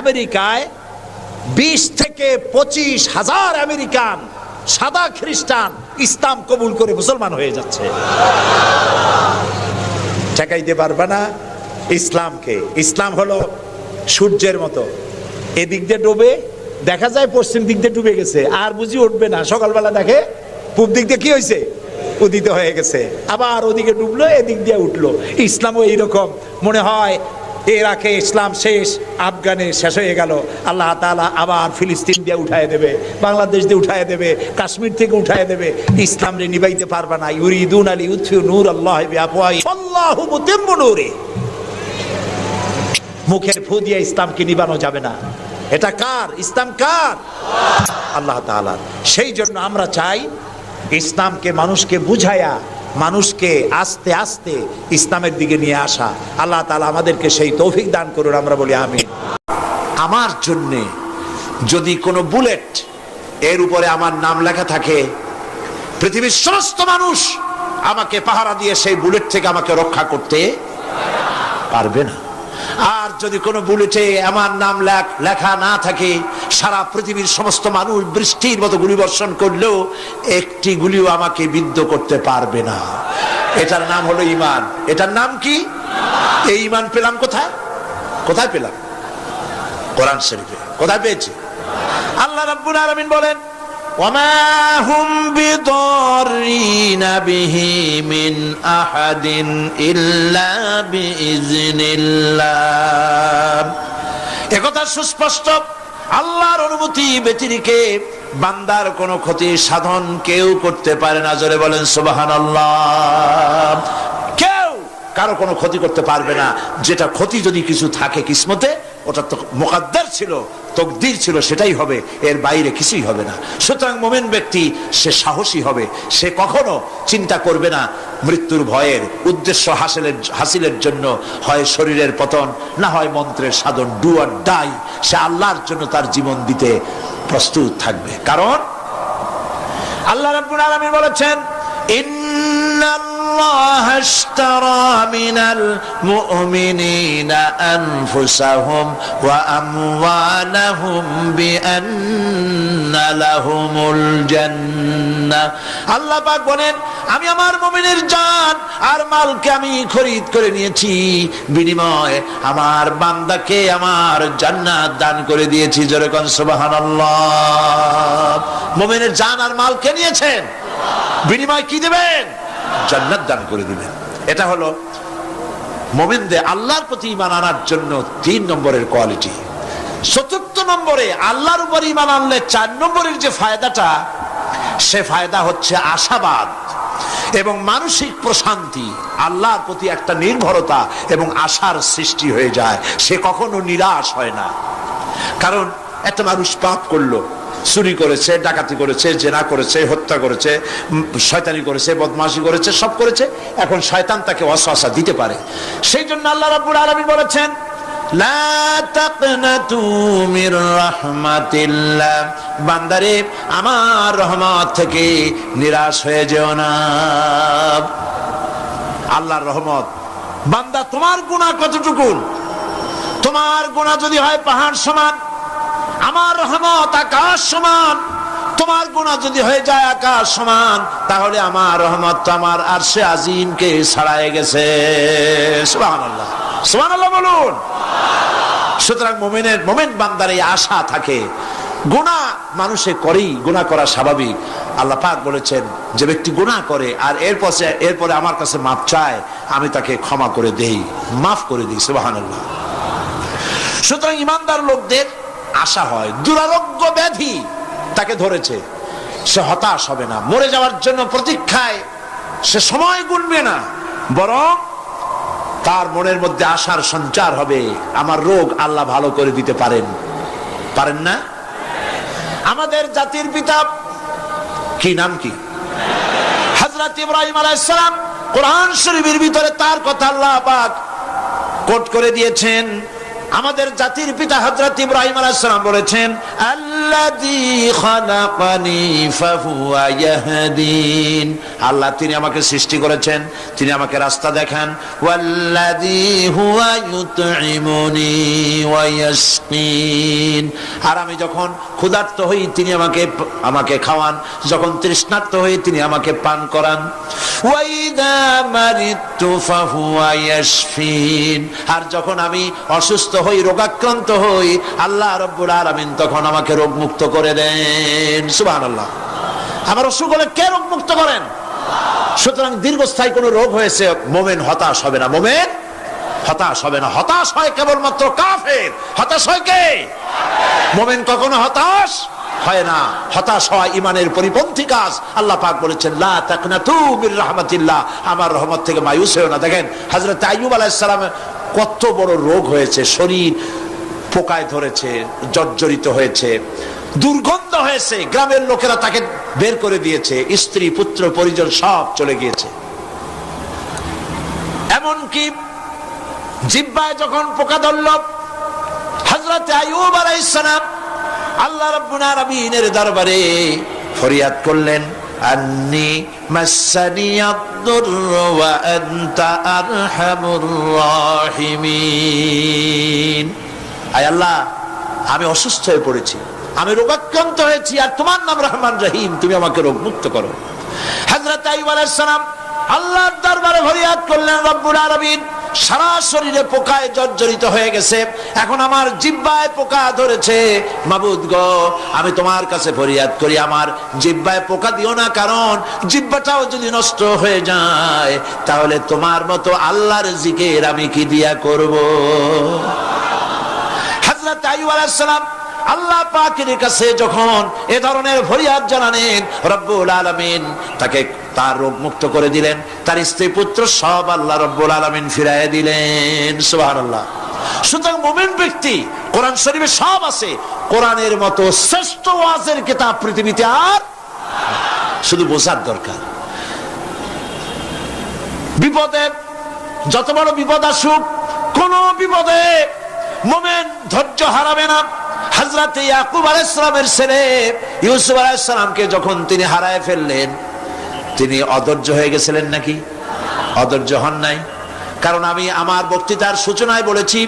আমেরিকায় 20 থেকে 25 হাজার আমেরিকান সাদা খ্রিস্টান ইসলাম কবুল করে মুসলমান হয়ে যাচ্ছে। ঠেকাইতে পারবে না ইসলামকে। ইসলাম হলো সূর্যের মতো, এদিক দিয়ে ডুবে দেখা যায় পশ্চিম দিক দিয়ে ডুবে গেছে, আর বুঝি উঠবে না। সকালবেলা দেখে পূব দিক দিয়ে কি হয়েছে, উদিত হয়ে গেছে। আবার ওদিকে ডুবলো, এদিক দিয়ে উঠলো। ইসলামও এইরকম। মনে হয় ইরাকে ইসলাম শেষ, আফগানে শেষ হয়ে গেল, আল্লাহ তাআলা আবার ফিলিস্তিন দিয়ে উঠায় দেবে, বাংলাদেশ দিয়ে উঠায় দেবে, কাশ্মীর থেকে উঠায় দেবে। ইসলাম রে নিবাইতে পারবে না। ইউরিদুন আলী ইউতফিউ নূর আল্লাহ বিআফওয়াহি আল্লাহু মুতিম্মু নূরি। মুখের ফু দিয়ে ইসলামকে নিবানো যাবে না। এটা কার? ইসলাম কার? আল্লাহ তাআলার। সেই জন্য আমরা চাই ইসলামকে মানুষকে বুঝায়া, মানুষকে আস্তে আস্তে ইসলামের দিকে নিয়ে আসা। আল্লাহ তাআলা আমাদেরকে সেই তৌফিক দান করুন, আমরা বলি আমিন। আমার জন্যে যদি কোনো বুলেট এর উপরে আমার নাম লেখা থাকে, পৃথিবীর সমস্ত মানুষ আমাকে পাহারা দিয়ে সেই বুলেট থেকে আমাকে রক্ষা করতে পারবে না। আর যদি কোনো বুলেটে আমার নাম লেখা না থাকে, সারা পৃথিবীর সমস্ত মানুষ বৃষ্টির মতো গুলি বর্ষণ করলেও একটি গুলিও আমাকে বিদ্ধ করতে পারবে না। এটার নাম হলো ঈমান। এটার নাম কি? এই ঈমান পেলাম কোথায়? কোথায় পেলাম? কোরআন শরীফে। কোথায় পেয়েছি? আল্লাহ রাব্বুল আলামিন বলেন, وما هم بضارين به من أحد إلا بإذن الله। একথা সুস্পষ্ট, আল্লাহর অনুমতি ব্যতিরেকে বান্দার কোনো ক্ষতি সাধন কেউ করতে পারে না। জোরে বলেন সুবহানাল্লাহ। কেউ কারো কোনো ক্ষতি করতে পারবে না। যেটা ক্ষতি যদি কিছু থাকে কিসমতে, ওটা তো মুকদ্দার ছিল, তকদির ছিল, সেটাই হবে, এর বাইরে কিছুই হবে না। সুতরাং মুমিন ব্যক্তি সে সাহসী হবে। সে কখনো চিন্তা করবে না মৃত্যুর ভয়ের। উদ্দেশ্য হাসিলের জন্য হয় শরীরের পতন, না হয় মন্ত্রের সাধন। Do or die. সে আল্লাহর জন্য তার জীবন দিতে প্রস্তুত থাকবে। কারণ আল্লাহ রাব্বুল আলামিন বলেছেন, ইন্নাল্লাহা আশতারা মিনাল মুমিনিনা আনফুসাহুম ওয়া আমওয়ালাহুম বিআন্না লাহুমুল জান্নাহ। আল্লাহ পাক বলেন, আমি আমার মুমিনের জান আর মালকে আমি খরিদ করে নিয়েছি, বিনিময়ে আমার বান্দাকে আমার জান্নাত দান করে দিয়েছি। জোরে কোন সুবহানাল্লাহ। মুমিনের জান আর মালকে নিয়েছেন, বিনিময় কি দিবেন? জান্নাত দান করে দিবেন। এটা হলো মুমিনদের আল্লাহর প্রতি ঈমান আনার জন্য 3 নম্বরের কোয়ালিটি। 4th নম্বরে আল্লাহর উপর ঈমান আনলে 4 নম্বরের যে ফায়দাটা, সে ফায়দা হচ্ছে আশাবাদ এবং মানসিক প্রশান্তি। আল্লাহর প্রতি একটা নির্ভরতা এবং আশার সৃষ্টি হয়ে যায়। সে কখনো নিরাশ হয় না। কারণ একটা মানুষ পাপ করলো, চুরি করেছে, ডাকাতি করেছে, জেনা করেছে, হত্যা করেছে, শয়তানি করেছে, বদমাশি করেছে, সব করেছে। এখন শয়তান তাকে ওয়াসওয়াসা দিতে পারে। সেই জন্য আল্লাহ রাব্বুল আলামিন বলেছেন, লা তাকনাতু মির রাহমাতিল্লাহ, বান্দারে আমার রহমত থেকে নিরাশ হয়ে যেও না। আল্লাহর রহমত, বান্দা তোমার গুনাহ কতটুকু? তোমার গুনাহ যদি হয় পাহাড় সমান, আমার রহমত আকাশ সমান। তোমার গুনাহ যদি হয়ে যায় আকাশ সমান, তাহলে আমার রহমত তো আমার আরশে আজিমকে ছাড়ায় গেছে। সুবহানাল্লাহ, সুবহানাল্লাহ বলুন। সুতরাং মুমিন বান্দার এই আশা থাকে। গুনাহ মানুষে করেই, গুনাহ করা স্বাভাবিক। আল্লাহ পাক বলেছেন যে ব্যক্তি গুনাহ করে আর এরপরে আমার কাছে মাফ চায়, আমি তাকে ক্ষমা করে দেই, মাফ করে দিই। সুবহানাল্লাহ। সুতরাং ইমানদার লোকদের আশা হয়, দুরারোগ্য ব্যাধি তাকে ধরেছে, সে হতাশ হবে না, মরে যাওয়ার জন্য প্রতীক্ষায় সে সময় গুনবে না, বরং তার মনের মধ্যে আশার সঞ্চার হবে, আমার রোগ আল্লাহ ভালো করে দিতে পারেন। পারেন না? আমাদের জাতির পিতা কি নাম কি? হযরত ইব্রাহিম আলাইহিস সালাম। কোরআন শরীফের ভিতরে তার কথা আল্লাহ পাক কোট করে দিয়েছেন। আমাদের জাতির পিতা হযরত ইব্রাহিম আলাইহিস সালাম বলেছেন, আল্লাযী খালাকানি ফাহুয়া ইয়াহদিন। আল্লাহ তিনি আমাকে সৃষ্টি করেছেন, তিনি আমাকে রাস্তা দেখান। ওয়াল্লাযী হুয়া ইউতঈমুনি ওয়া ইয়াসকিন। আর আমি যখন ক্ষুধার্ত হই তিনি আমাকে খাওয়ান, যখন তৃষ্ণার্ত হই তিনি আমাকে পান করান। ওয়া ইযা মারিতু ফাহুয়া ইয়াশফিন। আর যখন আমি অসুস্থ হই, রোগাক্রান্ত হই, আল্লাহ রাব্বুল আলামিন তখন আমাকে রোগ মুক্ত করে দেন। সুবহানাল্লাহ। আমার অসুখ হলে কে রোগ মুক্ত করেন? সুতরাং দীর্ঘস্থায়ী কোন রোগ হয়েছে, মুমিন হতাশ হবে না, মুমিন হতাশ হবে না। হতাশ হয় কেবলমাত্র কাফের। হতাশ হয় কে? মুমিন কখনো হতাশ হয় না। হতাশ হওয়া ইমানের পরিপন্থী কাজ। আল্লাহ পাক বলেছেন, লা তাকনাতু মির রাহমাতিল্লাহ, আমার রহমত থেকে মায়ুস হয়ো না। দেখেন হযরত আইয়ুব আলাইহিস সালামের কত বড় রোগ হয়েছে, শরীর পোকায় ধরেছে, জর্জরিত হয়েছে, দুর্গন্ধ হয়েছে, গ্রামের লোকেরা তাকে বের করে দিয়েছে, স্ত্রী পুত্র পরিজন সব চলে গিয়েছে। এমনকি জিহ্বায় যখন পোকা ধরল, হযরত আইয়ুব আলাইহিস সালাম আল্লাহ রাব্বুল আলামিনের দরবারে ফরিয়াদ করলেন, আন্নি মাসানিয়াদ-দুররু ওয়া আনতা আরহামুর রাহিমিন। আয় আল্লাহ, আমি অসুস্থ হয়ে পড়েছি, আমি রোগাক্রান্ত হয়েছি, আর তোমার নাম রহমান রহিম, তুমি আমাকে রোগ মুক্ত করো। হযরত আইয়ুব আলাইহিস সালাম আল্লাহর দরবারে ফরিয়াদ করলেন, রব্বুল আলামিন সারা শরীরে পোকায় জর্জরিত হয়ে গেছে, এখন আমার জিহ্বায় পোকা ধরেছে, মাবুদ গো আমি তোমার কাছে ফরিয়াদ করি, আমার জিহ্বায় পোকা দিও না, কারণ জিহ্বাটাও যদি নষ্ট হয়ে যায় তাহলে তোমার মতো আল্লাহর জিকির আমি কি দিয়া করব। হযরত আইয়ুব আলাইহিস সালাম আল্লাহ পাকের কাছে যখন এ ধরনের ফরিয়াদ জানালেন, রব্বুল আলামিন তাকে তার রোগ মুক্ত করে দিলেন, তার স্ত্রী পুত্র সব আল্লাহ রব্বুল আলামিন ফিরাইয়া দিলেন। সুবহানাল্লাহ। সুতরাং মুমিন ব্যক্তি, কোরআন শরীফে সব আছে, কোরআনের মতো শ্রেষ্ঠ ওয়াজের কিতাব পৃথিবীতে আর, শুধু বোঝার দরকার। বিপদে, যত বড় বিপদ আসুক, কোন বিপদে মুমিন ধৈর্য হারাবে না। হযরত ইয়াকুব আলাইহিস সালামের ছেলে ইউসুফ আলাইহিস সালামকে যখন তিনি হারায় ফেললেন, তিনি অধৈর্য হয়ে গেছিলেন নাকি? অধৈর্য হন নাই। কারণ আমি আমার বক্তৃতার সূচনায় বলেছি,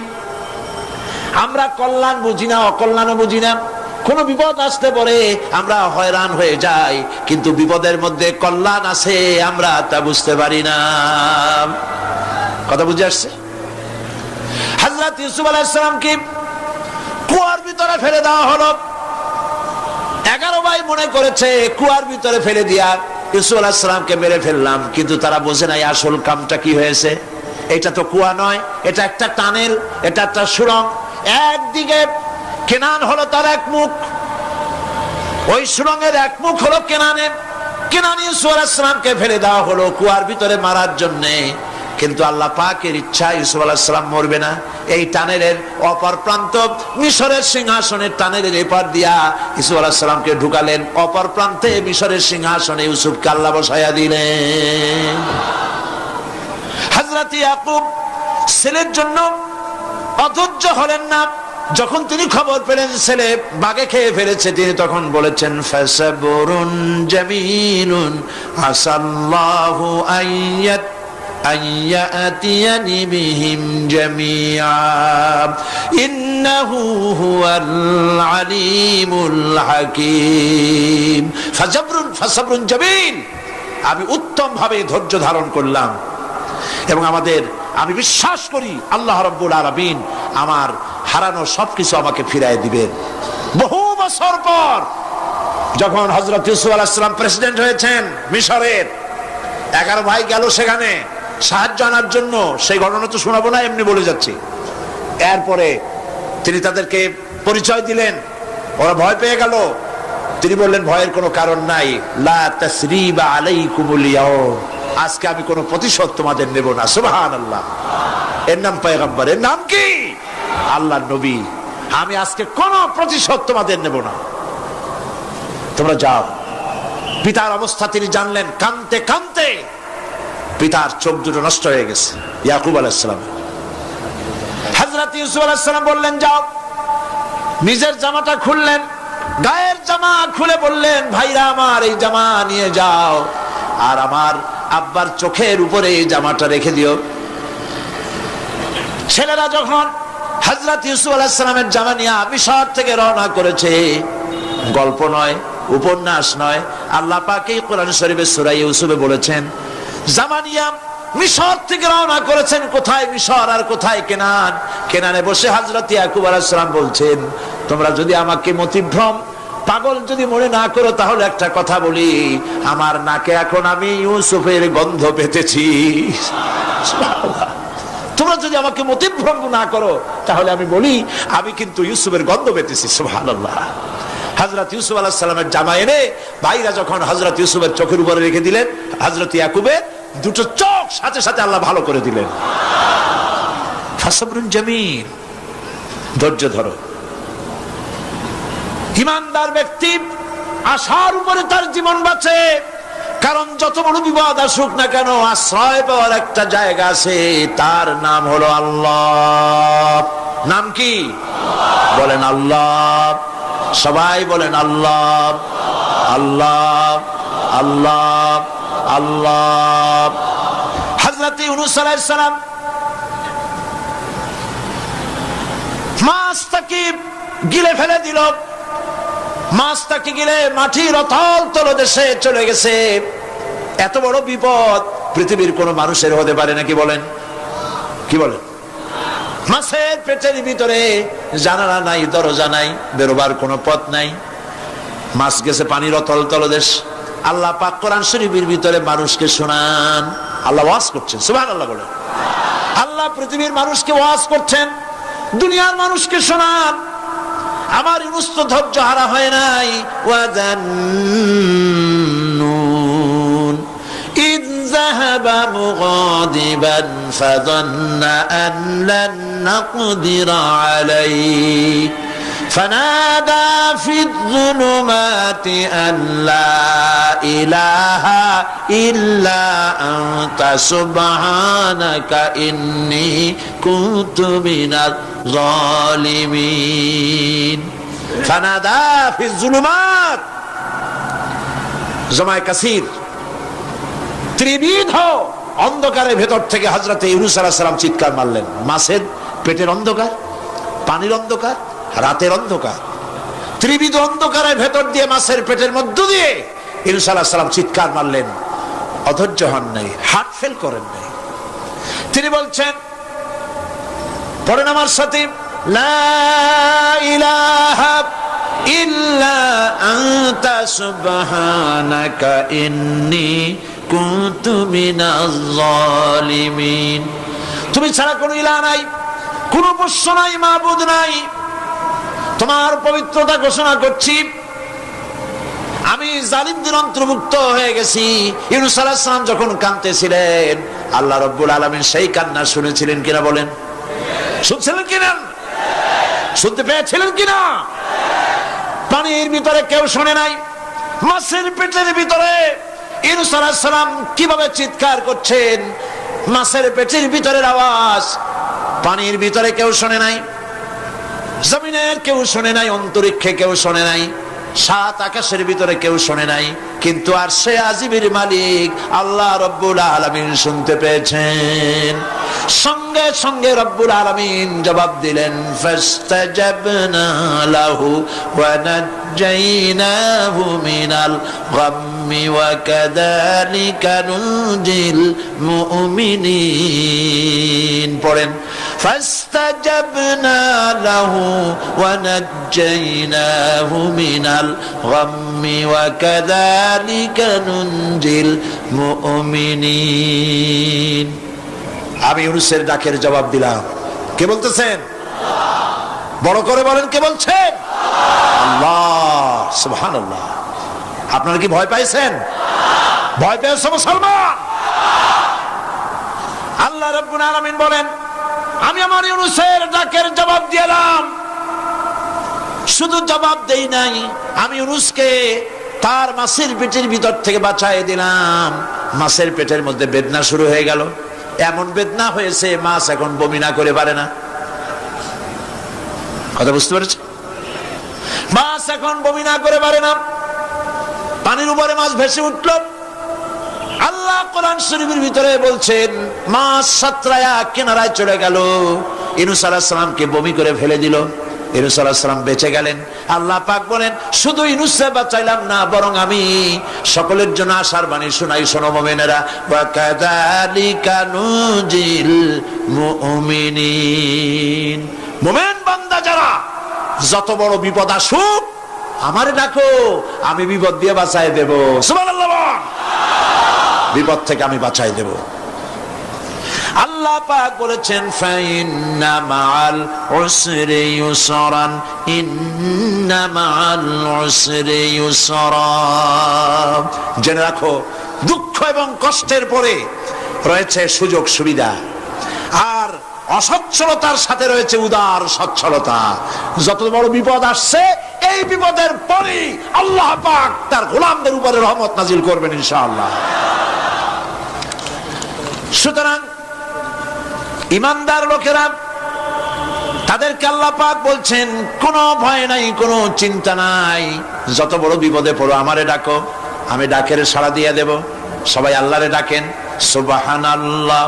আমরা কল্যাণ বুঝি না, অকল্যাণও বুঝি না। কোন বিপদ আসতে পরে আমরা হয়রান হয়ে যাই, কিন্তু বিপদের মধ্যে কল্যাণ আছে আমরা তা বুঝতে পারি না। কথা বুঝে আসছে? হযরত ইউসুফ আলাইহিস সালামকে কুয়ার ভিতরে ফেলে দেওয়া হলো। 11 ভাই মনে করেছে কুয়ার ভিতরে ফেলে দিয়া ইউসুফ আলাইহিস সালামকে মেরে ফেললাম, কিন্তু তারা বোঝে নাই আসল কামটা কি হয়েছে। এটা তো কুয়া নয়, এটা একটা টানেল, এটা একটা সুড়ঙ্গ। একদিকে কেনান হলো তার এক মুখ, ওই সুড়ঙ্গের এক মুখ হলো কেনানের। কেনান ইউসুফ আলাইহিস সালামকে ফেলে দেওয়া হলো কুয়ার ভিতরে মারার জন্যে, কিন্তু আল্লাহ পাকের ইচ্ছা ইউসুফ আলাইহিস সালাম মরবে না। এই টানেলের অপর প্রান্ত, মিশরের সিংহাসনের টানেলের এপার দিয়া ইউসুফ আলাইহিস সালামকে ঢুকালেন, অপর প্রান্তে মিশরের সিংহাসনে ইউসুফকে আল্লাহ বসাইয়া দিলেন। হযরত ইয়াকুব ছেলের জন্য অধৈর্য হলেন না। যখন তিনি খবর পেলেন ছেলে বাঘে খেয়ে ফেলেছে, তিনি তখন বলেছেন ফাসাবরুন জামিলুন আসাল্লাহু আইয়াতিয়ানি বিহিম জামিআ ইন্নাহু হুয়াল আলিমুল হাকীম। ফাসাবরুন জামিল, আমি উত্তম ভাবে ধৈর্য ধারণ করলাম এবং আমি বিশ্বাস করি আল্লাহ রাব্বুল আলামিন আমার হারানো সবকিছু আমাকে ফিরিয়ে দিবেন। বহু বছর পর যখন হযরত ইউসুফ আলাইহিস সালাম প্রেসিডেন্ট হয়েছেন মিশরের, 11 ভাই গেল সেখানে সাহায্য আনার জন্য। সেই ঘটনা তো শোনাবো না, এমনি বলে যাচ্ছি। এরপরে তিনি তাদেরকে পরিচয় দিলেন, ওরা ভয় পেয়ে গেল। তিনি বললেন ভয়ের কোনো কারণ নাই, লা তাসরিবা আলাইকুমুল ইয়াউম, আজকে আমি কোনো প্রতিশোধ তোমাদের নেব না। সুবহানাল্লাহ। এর নাম পয়গম্বর, এর নাম কি? আল্লাহর নবী। আমি আজকে কোনো প্রতিশোধ তোমাদের নেব না, তোমরা যাও। পিতার অবস্থা তিনি জানলেন, কাঁদতে কাঁদতে পিতার চোখ দুটো নষ্ট হয়ে গেছে। ইয়াকুব আলাইহিস সালাম, হযরত ইউসুফ আলাইহিস সালাম বললেন যাও। নিজের জামাটা খুললেন, গায়ের জামা খুলে বললেন ভাইরা আমার এই জামা নিয়ে যাও, আর আমার আব্বার চোখের উপরে এই জামাটা রেখে দিও। ছেলেরা যখন হযরত ইউসুফ আলাইহিস সালামের জামা নিয়ে মিশর থেকে রওনা করেছে, গল্প নয়, উপন্যাস নয়, আল্লাহ পাক এই কোরআন শরীফের সূরা ইউসুফে বলেছেন জামা নিয়ে মিশর থেকে রওনা করেছেন। কোথায় মিশর আর কোথায় কেনান? কেনানে বসে হযরত ইয়াকুব আলাইহিস সালাম বলছেন তোমরা যদি আমাকে মতিভ্রম পাগল যদি মনে না করো তাহলে একটা কথা বলি, আমার নাকে এখন আমি ইউসুফের গন্ধ পেতেছি। তোমরা যদি আমাকে মতিভ্রম না করো তাহলে আমি বলি আমি কিন্তু ইউসুফের গন্ধ পেতেছি। সুবহানাল্লাহ। হযরত ইউসুফ আলাইহিস সালামের জামা এনে ভাইরা যখন হযরত ইউসুফের চোখের উপরে রেখে দিলেন, হযরত ইয়াকুবের দুটো চোখ সাথে সাথে আল্লাহ ভালো করে দিলেন। ফাসাবরুন জামিল, ধৈর্য ধরো। ইমানদার ব্যক্তি আশার উপরে তার জীবন বাঁচে, কারণ যত বড় বিপদ আসুক না কেন আশ্রয় পাওয়ার একটা জায়গা আছে, তার নাম হলো আল্লাহ। নাম কি? বলেন আল্লাহ। সবাই বলেন আল্লাহ আল্লাহ আল্লাহ আল্লাহ। হযরত ইউনূস আলাইহিস সালাম মাছটাকে গিলে ফেলে দিল, মাছটাকে গিলে মাটির অতল তলদেশে চলে গেছে। এত বড় বিপদ পৃথিবীর কোন মানুষের হতে পারে নাকি? বলেন, কি বলেন? মাছের পেটের ভিতরে জানালা নাই, দরজা নাই, বেরোবার কোনো পথ নাই, মাছ গেছে পানির অতল তলদেশ। আল্লাহ পাক কোরআন শরীফের ভিতরে মানুষকে শোনান, আল্লাহ ওয়াজ করছেন। সুবহানাল্লাহ বলেন। আল্লাহ পৃথিবীর মানুষকে ওয়াজ করছেন, দুনিয়ার মানুষকে শোনান। আমার ইউনূস তো ধৈর্য হারা হয় নাই। ওয়াযান্নুন ইয যাহাবা মুগাদিবান ফাযান্না আন লান নাকদিরা আলাইহি فنادى في الظلمات أن لا إله إلا أنت سبحانك إني كنت من الظالمين فنادى في الظلمات জমায়ে কাসির ত্রিবিধ অন্ধকারের ভেতর থেকে হযরত ইউনূস আলাইহিস সালাম চিৎকার মারলেন। মাছের পেটের অন্ধকার, পানির অন্ধকার, রাতের অন্ধকার, ত্রিবিধ অন্ধকারের ভেতর দিয়ে মাছের পেটের মধ্য দিয়ে ইউনূস আলাইহিস সালাম চিৎকার মারলেন। অধৈর্য হন নাই, হার্ট ফেল করেন নাই। তিনি বলছেন, পড়েন আমার সাথে, লা ইলাহা ইল্লা আনতা সুবহানাকা ইন্নী কুনতু মিনাজ জালিমিন। তুমি ছাড়া কোনো ইলাহ নাই, কোনো পোষ্য নাই, মাবুদ নাই। তোমার পবিত্রতা ঘোষণা করছি, আমি জালিমদের অন্তর্ভুক্ত হয়ে গেছি। ইউনূস আলাইহিস সালাম যখন কাঁদতেছিলেন, আল্লাহ রাব্বুল আলামিন সেই কান্না শুনেছিলেন কিনা? বলেন, শুনছিলেন কিনা? শুনতে পেয়েছিলেন কিনা? পানির ভিতরে কেউ শুনে নাই, মাছের পেটের ভিতরে ইউনূস আলাইহিস সালাম কিভাবে চিৎকার করছেন, মাছের পেটের ভিতরের আওয়াজ পানির ভিতরে কেউ শোনে নাই, জমিনের কেউ শোনে নাই, অন্তরিক্ষে কেউ শোনে নাই, সাত আকাশের ভিতরে কেউ শোনে নাই, কিন্তু আরশে আজিমের মালিক আল্লাহ রব্বুল আলামিন শুনতে পেয়েছেন। সঙ্গে সঙ্গে রব্বুল আলামিন জবাব দিলেন, ফাস্তাজাবনা লাহু ওয়া নাজ্জাইনাহু মিনাল গাম্মি ওয়া কাযালিকা নুনজিল মুমিনিন। পড়েন, ফাস্তাজাবনা লাহু ওয়া নাজ্জাইনাহু মিনাল গাম্মি ওয়া কাযালিকা নুনজিল মুমিনিন। আমি ইউনূসের ডাকের জবাব দিলাম। কে বলতেছেন? বড় করে বলেন, কে বলছেন? আল্লাহ। সুবহানাল্লাহ। আপনারা কি ভয় পাইছেন? ভয় পেয়েছে মুসলমান? আল্লাহ রাব্বুল আলামিন বলেন, আমি আমার ইউনূসের ডাকের জবাব দিলাম। শুধু জবাব দেই নাই, আমি ইউনূসকে তার মাছের পেটের ভিতর থেকে বাঁচায় দিলাম। মাছের পেটের মধ্যে বেদনা শুরু হয়ে গেল। এমন বেদনা হয়েছে মাছ এখন বমি না করে পারে না। কথা বুঝতে পেরেছে? মাছ এখন বমি না করে পারে না। পানির উপরে মাছ ভেসে উঠল। আল্লাহ কোরআন শরীফের ভিতরে বলছেন, মাছ সাতরায়া কিনারায় চলে গেল, ইউনূস আলাইহিস সালামকে বমি করে ফেলে দিল। ইউনূস আলাইহিস সালাম বেঁচে গেলেন। আল্লাহ পাক বলেন, শুধু ইউনূসকে বাঁচাইলাম না, বরং আমি সকলের জন্য আশার বাণী শোনাই, শোনো মুমিনেরা, ওয়া কাযালিকা নুনজিল মুমিনিন। মুমিন বান্দা যারা, যত বড় বিপদ আসুক আমারে ডাকো, আমি বিপদ দিয়ে বাঁচাই দেব। সুবহানাল্লাহ। বিপদ থেকে আমি বাঁচাই দেব। আল্লাহ পাক বলেছেন, ফাইন্না মাআল উসরি ইউসরান, ইন্না মাআল উসরি ইউসরা। জেনে রাখো, দুঃখ এবং কষ্টের পরে রয়েছে সুযোগ সুবিধা, আর অসচ্ছলতার সাথে রয়েছে উদার সচ্ছলতা। যত বড় বিপদ আসছে, এই বিপদের পরেই আল্লাহ পাক তার গোলামদের উপরে রহমত নাজিল করবেন ইনশাআল্লাহ। সুতরাং ইমানদার লোকেরা, তাদেরকে আল্লাহ পাক বলছেন, কোনো ভয় নাই, কোনো চিন্তা নাই, যত বড় বিপদে পড়ো আমারে ডাকো, আমি ডাকের সাড়া দিয়ে দেব। সবাই আল্লাহরে ডাকেন। সুবহানাল্লাহ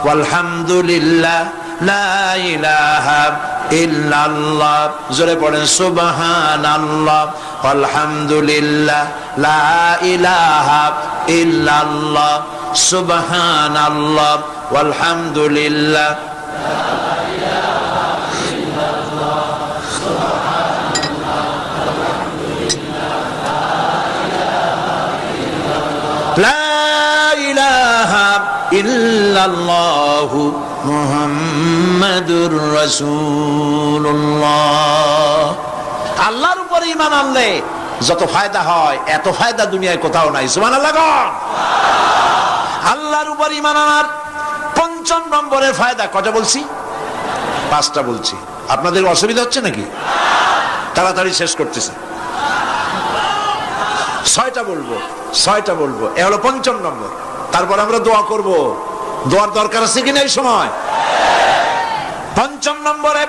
ওয়ালহামদুলিল্লাহ লা ইলাহা ইল্লাল্লাহ। জোরে পড়েন, সুবহানাল্লাহ ওয়ালহামদুলিল্লাহ লা ইলাহা ইল্লাল্লাহ, সুবহানাল্লাহ ওয়ালহামদুলিল্লাহ লা ইলাহা ইল্লাল্লাহু মুহাম্মাদুর রাসূলুল্লাহ। আল্লাহর উপরে ঈমান আনলে যত ফায়দা হয়, এত ফায়দা দুনিয়ায় কোথাও নাই। সুবহানাল্লাহ। আল্লাহর উপর ঈমান আনার ৫ম নম্বরের ফায়দা কয়টা বলছি? 5টা বলছি। আপনাদের অসুবিধা হচ্ছে নাকি? তাড়াতাড়ি শেষ করতেছি। 6টা বলবো, 6টা বলবো। এ হলো ৫ম নম্বর। তারপর আমরা দোয়া করব। দোয়ার দরকার আছে কিনা এই সময়? ৫ম নম্বরে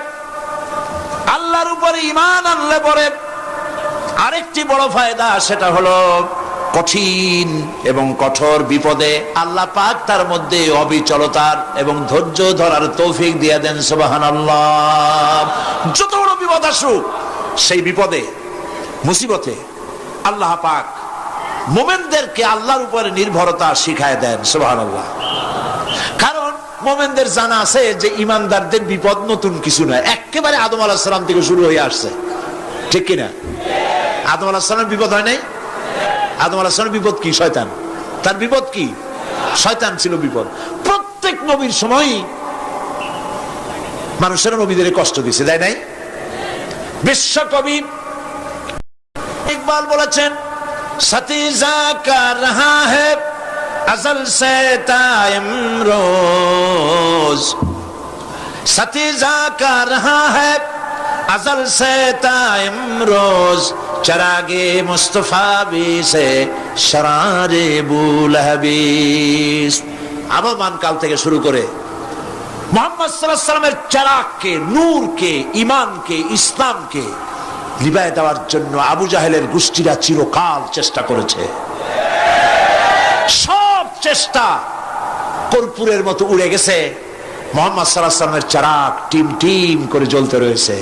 আল্লাহর উপরে ঈমান আনলে পরে আরেকটি বড় ফায়দা, সেটা হলো কঠিন এবং কঠোর বিপদে আল্লাহ পাক তার মধ্যে অবিচলতার এবং ধৈর্য ধরার তৌফিক দিয়ে দেন। সুবহানাল্লাহ। যত বড় বিপদ আসুক, সেই বিপদে মুসিবতে আল্লাহ পাক মুমিনদেরকে আল্লাহর উপরে নির্ভরতা শিখায় দেন। সুবহানাল্লাহ। কারণ মুমিনদের জানা আছে যে ইমানদারদের বিপদ নতুন কিছু নয়, একেবারে আদম আলাইহিস সালাম থেকে শুরু হয়ে আসছে। ঠিক কিনা? আদম আলাইহিস সালামের বিপদ হয় নাই? আদম আলাইহিস সালামের বিপদ কি? শয়তান। তার বিপদ কি? শয়তান ছিল বিপদ। প্রত্যেক নবীর সময় মানুষের নবীদের কষ্ট দিয়েছে, তাই নাই? বিশ্বকবি ইকবাল বলেছেন, সতীজা কা রহা হ্যায় अज़ल से ता इमरोज, सतीजा का रहा है अज़ल से ता इमरोज, चरागे मुस्तफा भी से शरारे बुलहबीस। আবহমান কাল থেকে শুরু করে মুহাম্মদ সাল্লাল্লাহু আলাইহি ওয়াসাল্লামের চেরাগকে, নূরকে, ঈমানকে, ইসলামকে নিভায় দেওয়ার জন্য আবু জাহেলের গোষ্ঠীরা চিরকাল চেষ্টা করেছে। সব চেষ্টা কর্পূরের মতো উড়ে গেছে, মুহাম্মদ সাল্লাল্লাহু আলাইহি ওয়াসাল্লামের চেরাগ টিম টিম করে জ্বলতে রয়েছে।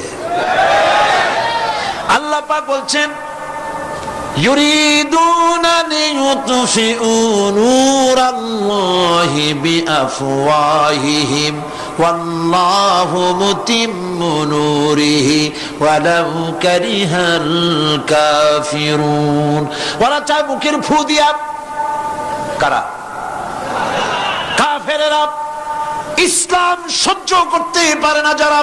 আল্লাহ পাক বলছেন, ইউরিদুনা লিইউতফিউ নূরাল্লাহি বিআফওয়াহিহিম ওয়াল্লাহু মুতিম্মু নূরিহি ওয়ালাউ কারিহাল কাফিরুন। ওরা চায় মুখের ফু দিয়া, কারা? কাফেরেরা, ইসলাম সহ্য করতে পারে না যারা,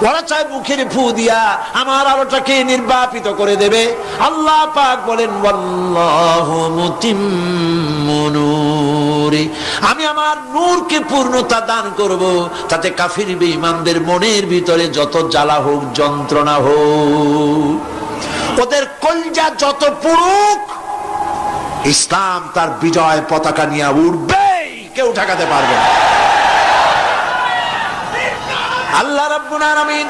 ওরা চায় মুখের ফু দিয়া আমার আলোটাকে নির্বাপিত করে দেবে। আল্লাহ পাক বলেন, ওয়াল্লাহু মুতিম্মু নূরি, আমি আমার নূরকে পূর্ণতা দান করব, তাতে কাফির বেঈমানদের মনের ভিতরে যত জ্বালা হোক, যন্ত্রণা হোক, ওদের কলজা যত পুরুক, ইসলাম তার বিজয় পতাকা নিয়ে উঠবেই, কেউ ঠেকাতে পারবে না। আল্লাহ রাব্বুল আলামিন,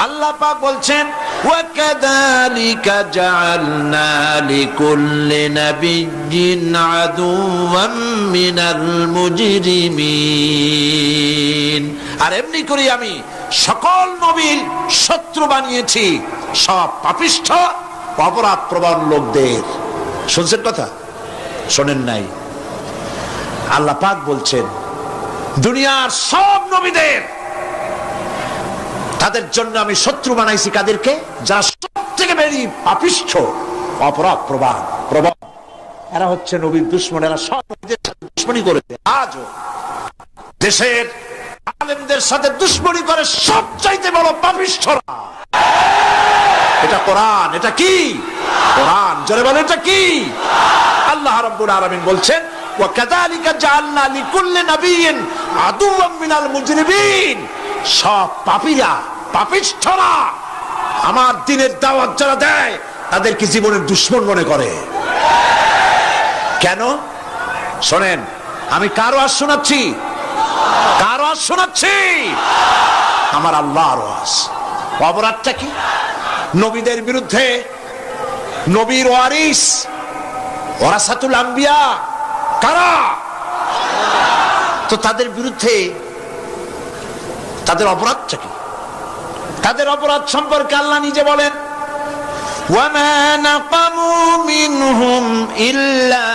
আল্লাহ পাক বলছেন, ওয়াকাযালিকা জাআলনা লিকুল্লি নাবিয়্যিন আদুওয়াম মিনাল মুজরিমিন, আর এমনি করে আমি সকল নবীর শত্রু বানিয়েছি সব পাপিষ্ঠ অপরাধ প্রবণ লোকদের। শুনছেন কথা? শোনেন নাই? আল্লাহ পাক বলছেন, দুনিয়ার সব নবীদের, তাদের জন্য আমি শত্রু বানাইছি কাদেরকে? যারা সব থেকে বেশি পাপিষ্ঠ, অপরাধ প্রবণ। এরা হচ্ছে নবীর দুশমন, এরা সব নবীদের সাথে দুশমনি করেছে। আজও দেশের আলেমদের সাথে দুশমনি করে সবচাইতে বড় পাপিষ্ঠরা। এটা কোরআন, এটা কি কোরআন? জোরে বলেন, এটা কি? আল্লাহ রাব্বুল আলামিন বলছেন, ওয়াকাযালিকা জাআলনা লিকুল্লি নাবিয়্যিন আদুওয়াম মিনাল মুজরিমিন, সব পাপীরা, পাপিষ্ঠরা আমার দ্বীনের দাওয়াত যারা দেয় তাদেরকে জীবনের দুশমন মনে করে। কেন? শোনেন, আমি কার ওয়াজ শোনাচ্ছি? কার ওয়াজ শোনাচ্ছি? আমার আল্লাহর ওয়াজ। অপরাধটা কি? নবীদের বিরুদ্ধে, নবীর ওয়ারিস ওয়ারাসাতুল আম্বিয়া কারা, তো তাদের বিরুদ্ধে তাদের অপরাধটা কি? তাদের অপরাধ সম্পর্কে আল্লাহ নিজে বলেন, ওয়ামা নাকামু মিনহুম ইল্লা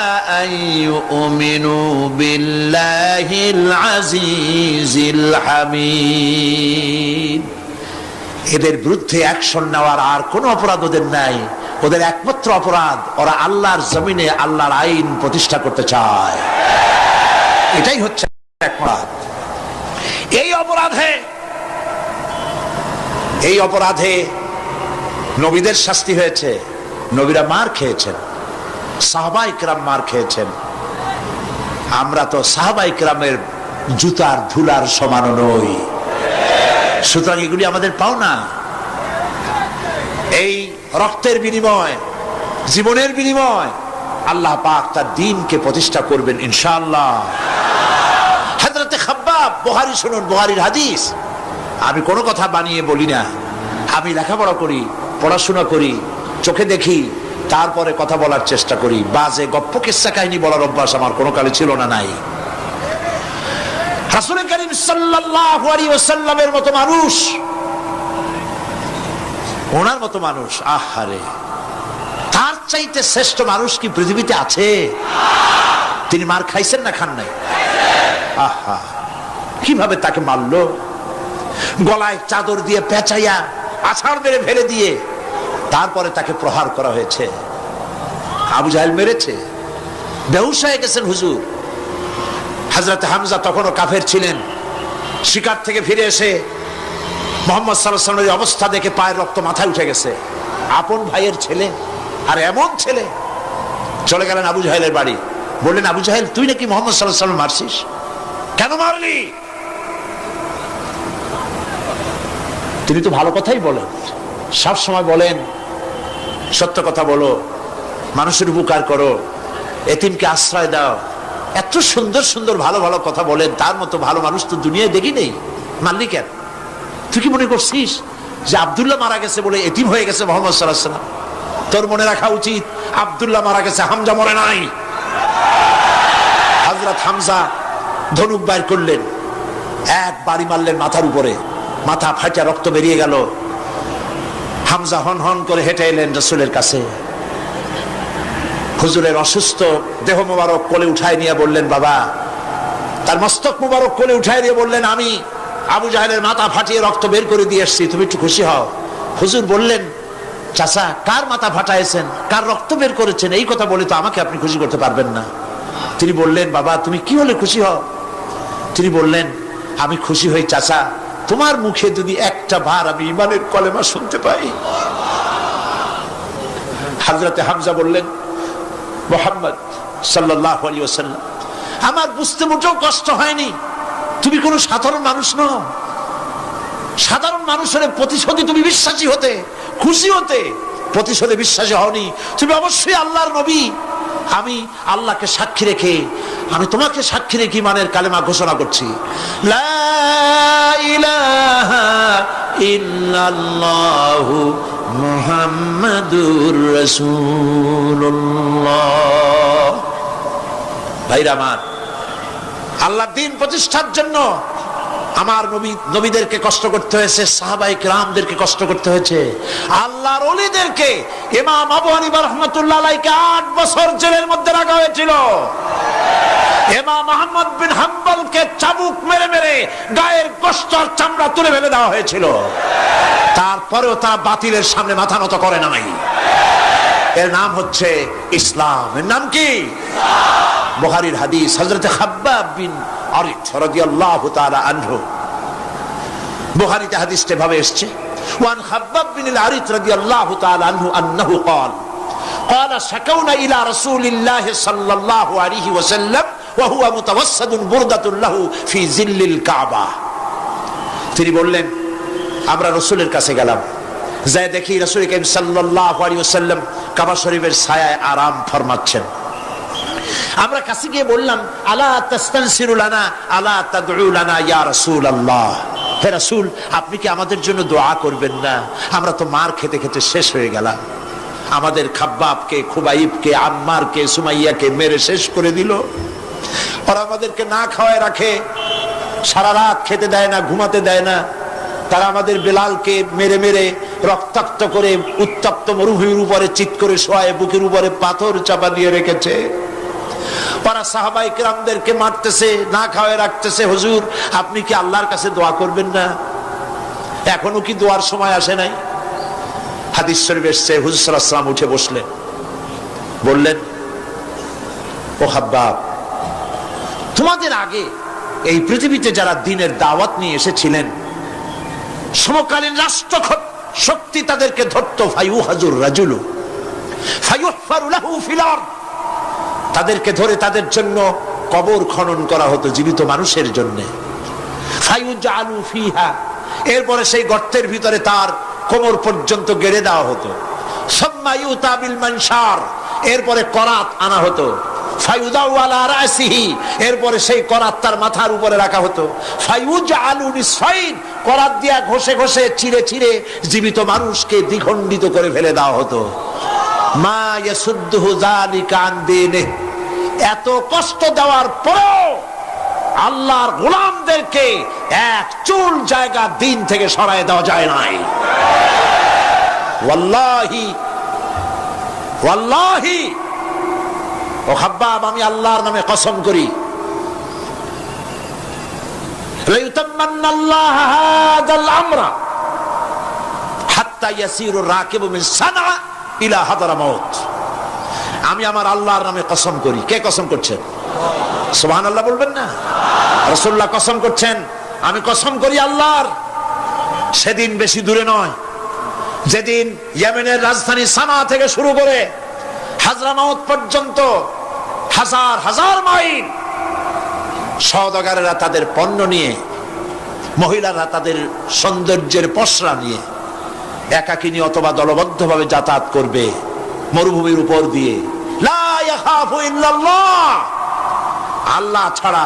আইয়ুমিনু বিল্লাহিল আজিজিল হামিদ। এদের বিরুদ্ধে অ্যাকশন নেওয়ার আর কোনো অপরাধ ওদের নাই। ওদের একমাত্র অপরাধ, ওরা আল্লাহর জমিনে আল্লাহর আইন প্রতিষ্ঠা করতে চায়। এটাই হচ্ছে অপরাধ। এই অপরাধে নবীদের শাস্তি হয়েছে, নবীরা মার খেয়েছেন, সাহাবায়ে কেরাম মার খেয়েছেন। আমরা তো সাহাবায়ে কেরামের জুতার ধুলার সমান নই, সুতরাং এগুলি আমাদের পাওনা। এই রক্তের বিনিময়, জীবনের বিনিময় আল্লাহ পাক তার দ্বীনকে প্রতিষ্ঠা করবেন ইনশাআল্লাহ। হযরতে খাব্বাব, বুখারী শুনুন, বুখারীর হাদিস। আমি কোনো কথা বানিয়ে বলি না, আমি লেখাপড়া করি, পড়াশোনা করি, চোখে দেখি, তারপরে কথা বলার চেষ্টা করি। বাজে গপ্প কিস্সা কাহিনী বলার অভ্যাস আমার কোনো কালে ছিল না, নাই। রাসূল করিম সাল্লাল্লাহু আলাইহি ওয়াসাল্লামের মতো মানুষ, ওনার মতো মানুষ, আহারে, তার চাইতে শ্রেষ্ঠ মানুষ কি পৃথিবীতে আছে? তিনি মার খাইছেন না খান নাই? আহা, কিভাবে তাকে মারলো! গলায় চাদর দিয়ে পেঁচাইয়া আছাড় মেরে ফেলে দিয়ে তারপরে তাকে প্রহার করা হয়েছে। আবু জাহেল মেরেছে, বেহুশ হয়ে গেছেন হুজুর। হযরত হামজা তখনও কাফের ছিলেন। শিকার থেকে ফিরে এসে মুহাম্মদ সাল্লাল্লাহু আলাইহি ওয়াসাল্লামের অবস্থা দেখে পায়ের রক্ত মাথায় উঠে গেছে। আপন ভাইয়ের ছেলে, আর এমন ছেলে। চলে গেলেন আবু জাহেলের বাড়ি, বললেন, আবু জাহেল, তুই নাকি মুহাম্মদ সাল্লাল্লাহু আলাইহি ওয়াসাল্লাম মারছিস? কেন মারলি? তিনি তো ভালো কথাই বলেন, সব সময় বলেন, সত্য কথা বলো, মানুষের উপকার করো, এতিমকে আশ্রয় দাও, এত সুন্দর সুন্দর ভালো ভালো কথা বলেন, তার মতো ভালো মানুষ তো দুনিয়ায় দেখি নেই। মানলি কেন? তুই কি মনে করছিস যে আব্দুল্লাহ মারা গেছে বলে এতিম হয়ে গেছে মুহাম্মদ সাল্লাল্লাহু আলাইহি ওয়াসাল্লাম? তোর মনে রাখা উচিত আব্দুল্লাহ মারা গেছে, হামজা মরে নাই। হযরত হামজা ধনুক বাইর করলেন, এক বাড়ি মারলেন মাথার উপরে, মাথা ফাটা রক্ত বেরিয়ে গেল। হামজা হন হন করে হেঁটে এলেন রাসূলের কাছে। হুজুরের অসুস্থ দেহ মুবারক কোলে উঠায় নিয়ে বললেন, বাবা। তার মস্তক মুবারক কোলে উঠায় নিয়ে বললেন, আমি আবু জাহেলের মাথা ফাটিয়ে রক্ত বের করে দিয়ে এসেছি, তুমি একটু খুশি হও। হুজুর বললেন, চাচা, কার মাথা ফাটাইছেন, কার রক্ত বের করেছেন, এই কথা বলে তো আমাকে আপনি খুশি করতে পারবেন না। তিনি বললেন, বাবা তুমি কি হলে খুশি হও? তিনি বললেন, আমি খুশি হই চাচা, তোমার মুখে যদি একটা বার আমি ঈমানের কলেমা শুনতে পাই। হযরতে হামজা বললেন, মুহাম্মদ সাল্লাল্লাহু আলাইহি ওয়াসাল্লাম, আমার বুঝতে মোটেও কষ্ট হয়নি, তুমি কোনো সাধারণ মানুষ নও। সাধারণ মানুষের প্রতিশোধে তুমি বিশ্বাসী হতে, খুশি হতে, প্রতিশোধে বিশ্বাসী হওনি, তুমি অবশ্যই আল্লাহর নবী। আমি আল্লাহকে সাক্ষী রেখে, আমি তোমাকে সাক্ষী রেখে ঈমানের কালেমা ঘোষণা করছি, লা ইলাহা ইল্লাল্লাহু মুহাম্মাদুর রাসূলুল্লাহ। ভাইরা আমার, আল্লাহর দ্বীন প্রতিষ্ঠার জন্য আমার নবীদেরকে কষ্ট করতে হয়েছে, সাহাবায়ে কেরামদেরকে কষ্ট করতে হয়েছে, আল্লাহর ওলিদেরকে। ইমাম আবু হানিফা রাহমাতুল্লাহ আলাইহিকে 8 বছর জেলের মধ্যে রাখা হয়েছিল। ইমাম আহমদ বিন হাম্বলকে চাবুক মেরে মেরে গায়ের গোশত আর চামড়া তুলে ফেলে দেওয়া হয়েছিল। তারপরেও তারা বাতিলের সামনে মাথা নত করে নাই। এর নাম হচ্ছে ইসলাম। এর নাম কি? বুখারীর হাদিস, হযরত খাব্বাব বিন আরিত রাদিয়াল্লাহু তাআলা আনহু। বুখারীতে হাদিসটা ভাবে এসেছে, ওয়ান খাব্বাব বিন আরিত রাদিয়াল্লাহু তাআলা আনহু আন্নাহু قال قال شكونا الى رسول الله صلى الله عليه وسلم وهو متوسد بردة له في ظل الكعبة। তিনি বললেন, আমরা রাসূলের কাছে গেলাম, যাই দেখি রাসূল করিম সাল্লাল্লাহু আলাইহি ওয়াসাল্লাম কাবা শরীফের ছায়ায় আরাম ফরমাচ্ছেন। আমরা কাছে গিয়ে বললাম, আলা তাস্তানসিরু লানা আলা তাদউ লানা ইয়া রাসূলুল্লাহ, হে রাসূল আপনি কি আমাদের জন্য দোয়া করবেন না? আমরা তো মার খেতে খেতে শেষ হয়ে গেলাম, আমাদের খাব্বাবকে, খুবাইবকে, আম্মারকে, সুমাইয়াকে মেরে শেষ করে দিল। ওরা আমাদেরকে না খাওয়ায় রাখে, সারা রাত খেতে দেয় না, ঘুমাতে দেয় না। তারা আমাদের বেলালকে মেরে মেরে রক্তাক্ত করে উত্তপ্ত মরুভূমির উপরে চিৎ করে শোয়ায়, বুকের উপরে পাথর চাপা দিয়ে রেখেছে। ওরা সাহাবায়ে কেরামদেরকে মারতেছে, না খাওয়ায় রাখতেছে। হুজুর আপনি কি আল্লাহর কাছে দোয়া করবেন না? এখনো কি দোয়ার সময় আসে নাই? হাদিস শরীফে এসেছে, হুজুর সাল্লাল্লাহু আলাইহি ওয়াসাল্লাম উঠে বসলেন, বললেন, ও খাব্বাব, তোমাদের আগে এই পৃথিবীতে যারা দ্বীনের দাওয়াত নিয়ে এসেছিলেন, সমকালীন রাষ্ট্র শক্তি তাদেরকে ধরত, ফায়ুহাজুর রাজুলু ফায়ুহফারু লাহু ফিল আরদ, তাদেরকে ধরে তাদের জন্য কবর খনন করা হতো জীবিত মানুষের জন্য। ফায়ুজআলু ফিহা, এরপরে সেই গর্তের ভিতরে তার কোমর পর্যন্ত গেড়ে দেওয়া হতো। সুম্মা ইউতা বিল মানশার, এরপরে করাত আনা হতো। ফায়ুদাউ আলা রাসিহি, এরপরে সেই করাত তার মাথার উপরে রাখা হতো। ফায়ুজআলু নিসফাইন, করাত দিয়া ঘষে ঘষে চিরে চিরে জীবিত মানুষকে দ্বিখণ্ডিত করে ফেলে দেওয়া হতো। মা ইয়াসুদ্দুহু যালিকা আন দীনিহি, এত কষ্ট দেওয়ার পরেও আল্লাহর গোলামদেরকে এক চুল জায়গা দিন থেকে সরায় দেওয়া যায় নাই। ওয়াল্লাহি ওয়াল্লাহি, ও খাব্বাব আমি আল্লাহর নামে কসম করি, লাইউতাম্মান্নাল্লাহু হাযাল আমরা হাত্তা ইয়াসিরু রাকিবু মিন সানআ ইলা হাদরামাউত। আমি আমার আল্লাহর নামে কসম করি। কে কসম করছেন? সুবহানাল্লাহ বলবেন না? রাসূলুল্লাহ কসম করছেন, আমি কসম করি আল্লাহর, সেদিন বেশি দূরে নয় যেদিন ইয়েমেনের রাজধানী সানা থেকে শুরু করে হাজরামাউত পর্যন্ত হাজার হাজার মাইল সওদাগরেরা তাদের পণ্য নিয়ে, মহিলারা তাদের সৌন্দর্যের পসরা নিয়ে একাকিনী অথবা দলবদ্ধভাবে যাতায়াত করবে মরুভূমির উপর দিয়ে। লা ইয়াখাফু ইল্লাল্লাহ, আল্লাহ ছাড়া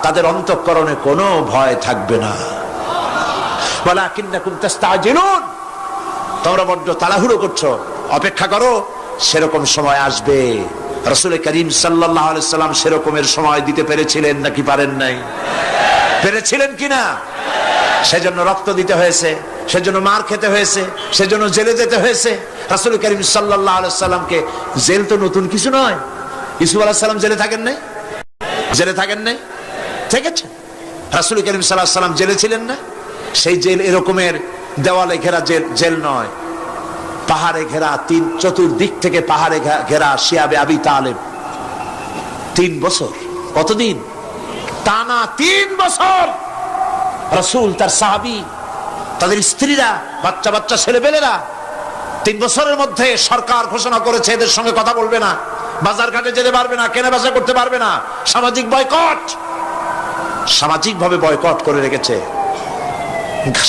তাদের অন্তঃকরণে কোনো ভয় থাকবে না। ওয়ালাকিন্নাকুম তাস্তাজিলুন, তোমরা বড্ড তাড়াহুড়ো করছো, অপেক্ষা করো, সেরকম সময় আসবে। রাসূল করিম সাল্লাল্লাহু আলাইহি সাল্লাম সেরকমের সময় দিতে পেরেছিলেন নাকি পারেন নাই? পেরেছিলেন কিনা? সেজন্য রক্ত দিতে হয়েছে, সেজন্য মার খেতে হয়েছে, সেজন্য জেলে যেতে হয়েছে। রাসূল করিম সাল্লাল্লাহু আলাইহি সাল্লামকে, জেল তো নতুন কিছু নয়। ইউসুফ আলাইহিস সালাম জেলে থাকেন নাই? জেলে থাকেন নাই? ঠিক আছে, রাসূল করিম সাল্লাল্লাহু আলাইহি সাল্লাম জেলে ছিলেন না? সেই জেল এরকমের দেওয়ালে ঘেরা জেল নয়, পাহাড়ে ঘেরা, চতুর্দিক থেকে পাহাড়ে ঘেরা শিয়াবে আবি তালেব 3 বছর। কতদিন? টানা 3 বছর রাসূল, তার সাহাবী, তাদের স্ত্রীরা, বাচ্চা বাচ্চা ছেলেপেলেরা 3 বছরের মধ্যে সরকার ঘোষণা করেছে এদের সঙ্গে কথা বলবে না, বাজার ঘাটে যেতে পারবে না, কেনা বেচা করতে পারবে না, সামাজিক বয়কট, সামাজিক ভাবে বয়কট করে রেখেছে।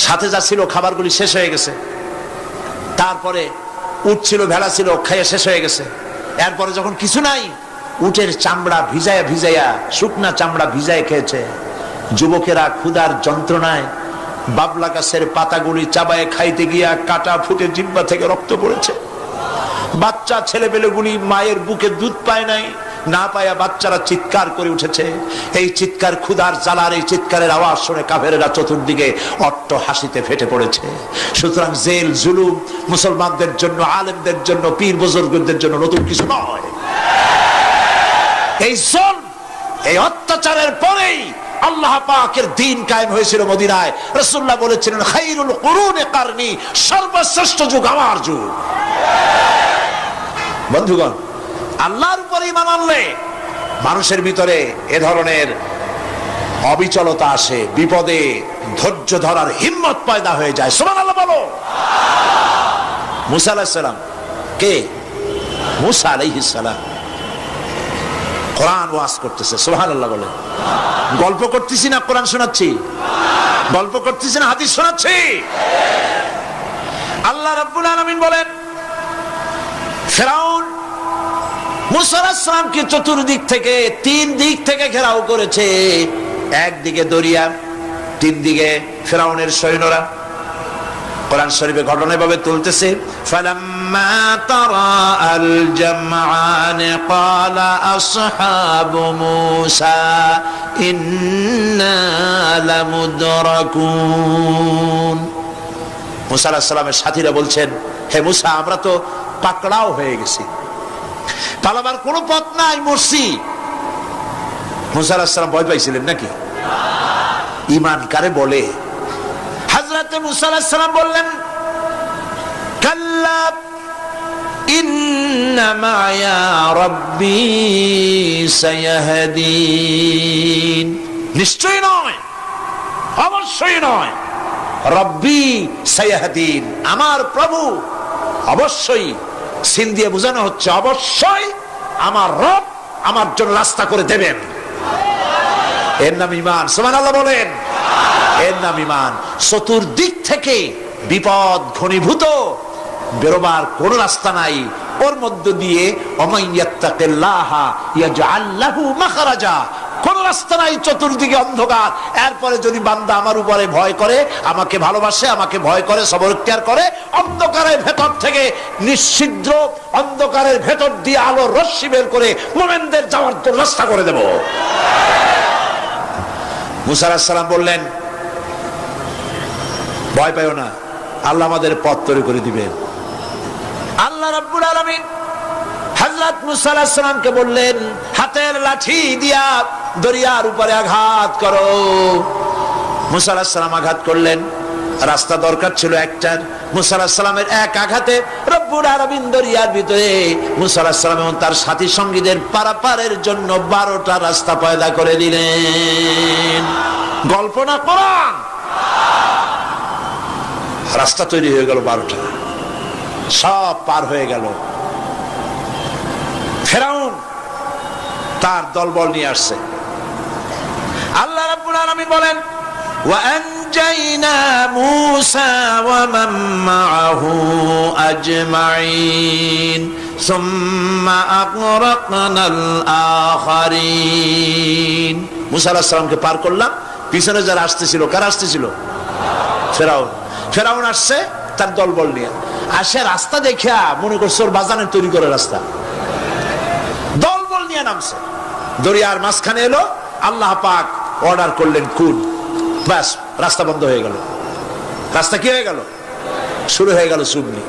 সাথে যা ছিল খাবারগুলি শেষ হয়ে গেছে, তারপরে উট ছিল, ভেড়া ছিল, খাইয়ে শেষ হয়ে গেছে। এরপরে যখন কিছু নাই, উটের চামড়া ভিজায়া ভিজায়া, শুকনা চামড়া ভিজায় খেয়েছে। যুবকেরা ক্ষুধার যন্ত্রণায় বাবলা গাছের পাতাগুলি চাবায় খাইতে গিয়া কাটা ফুটে জিহ্বা থেকে রক্ত পড়েছে। বাচ্চা ছেলেপেলেগুলি মায়ের বুকে দুধ পায় নাই, না পায়া বাচ্চারা চিৎকার করে উঠেছে। এই চিৎকার, ক্ষুধার জ্বালার এই চিৎকারের আওয়াজ শুনে কাফেরেরা চতুর্দিকে অট্ট হাসিতে ফেটে পড়েছে। সুতরাং জেল জুলুম মুসলমানদের জন্য, আলেমদের জন্য, পীর বুজুর্গদের জন্য নতুন কিছু নয়। এই জুলম, এই অত্যাচারের পরেই আল্লাহ পাকের দ্বীন কায়েম হয়েছিল মদিনায়। রাসূলুল্লাহ বলেছিলেন, খায়রুল কুরুনি কারনি, সর্বশ্রেষ্ঠ যুগ আমার যুগ। বন্ধুগণ, আল্লাহর উপর ঈমান আনলে মানুষের ভিতরে এ ধরনের অবিচলতা আসে, বিপদে ধৈর্য ধরার হিম্মত পয়দা হয়ে যায়। সুবহানাল্লাহ বলো। মুসা আলাইহিস সালাম কে? মুসা আলাইহিস সালাম কোরআন ওয়াজ করতেছে। সুবহানাল্লাহ বলে। গল্প করতেছি না কোরআন শোনাচ্ছি? গল্প করতেছি না হাদিস শোনাচ্ছি? আল্লাহ রাব্বুল আলামিন বলেন, ফিরআউন মুসা আলাইহিস সালামকে চতুর্দিক থেকে, 3 দিক থেকে ঘেরাও করেছে। একদিকে দরিয়া, 3 দিকে ফিরআউনের সৈন্যরা। কোরআন শরীফে ঘটনা এভাবে তুলতেছে, ফালাম্মা তারা আল জামআন ক্বালা আসহাবু মূসা ইন্না লামুদরাকুন। মুসা আলাইহিস সালামের সাথীরা বলছেন, হে মুসা, আমরা তো পাকড়াও হয়ে গেছি, পালাবার কোনো পথ নাই, মরছি। মুসা আলাইহিস সালাম ভয় পাইছিলেন নাকি? ঈমান কারে বলে? হযরতে মুসা আলাইহিস সালাম বললেন, কাল্লা ইন্না মা'য়া রাব্বি সায়াহদিন। নিশ্চয় নয়, অবশ্যই নয়, রব্বি সায়াহদিন, আমার প্রভু অবশ্যই, সিন দিয়ে বোঝানো হচ্ছে অবশ্যই আমার রব আমার জন্য রাস্তা করে দেবেন। এর নাম ঈমান। সুবহানাল্লাহ বলেন। এর নাম ঈমান। চতুর্দিক থেকে বিপদ ঘনীভূত, বেরোবার কোন রাস্তা নাই। ওর মধ্য দিয়ে ওমাইয়াত্তাকিল্লাহা ইয়াজআল লাহু মাখরাজা, কোন রাস্তা নাই, চতুর্দিকে অন্ধকার। এরপরে যদি বান্দা আমার উপরে ভয় করে, আমাকে ভালোবাসে, আমাকে ভয় করে, সবর ইখতিয়ার করে, অন্ধকারের ভেতর থেকে নিশ্ছিদ্র অন্ধকারের ভেতর দিয়ে আলোর রশ্মি বের করে মুমিনদের যাওয়ার জন্য রাস্তা করে দেব। মুসা আলাইহিস সালাম বললেন, ভয় পাইও না, আল্লাহ আমাদের পথ তৈরি করে দিবেন। আল্লাহ রাব্বুল আলামিন হযরত মুসা আলাইহিস সালামকে বললেন, হাতের লাঠি দিয়া দরিয়ার উপরে আঘাত করো। মুসা আলাইহিস সালাম আঘাত করলেন। রাস্তা দরকার ছিল একটার। মুসা আলাইহিস সালামের এক আঘাতে রব্বুল আলামিন দরিয়ার ভিতরে মুসা আলাইহিস সালাম এবং তার সাথী সঙ্গীদের পারাপারের জন্য 12টা রাস্তা পয়দা করে দিলেন। গল্প না কোরআন। রাস্তা তৈরি হয়ে গেল 12টা, সব পার হয়ে গেল। ফিরআউন তার দলবল নিয়ে আসছে। আল্লাহ রাব্বুল আলামিন বলেন, ওয়া আনজাইনা মূসা ওয়া মান মাআহু আজমাইন। সুম্মা আগরাকনাল আখারিন। মুসা আলাইহিস সালামকে পার করলাম, পিছনে যারা আসতেছিল, কারা আসতেছিল? ফেরাউন। ফেরাউন আসছে তার দলবল নিয়ে, আসে রাস্তা দেখিয়া মনে করছে ওর বাজানের তৈরি করে রাস্তা, দলবল নিয়ে নামছে, দরিয়ার মাঝখানে এলো, আল্লাহ পাক অর্ডার করলেন কুন, ব্যাস রাস্তা বন্ধ হয়ে গেল। রাস্তা কি হয়ে গেল? শুরু হয়ে গেল চুবনি।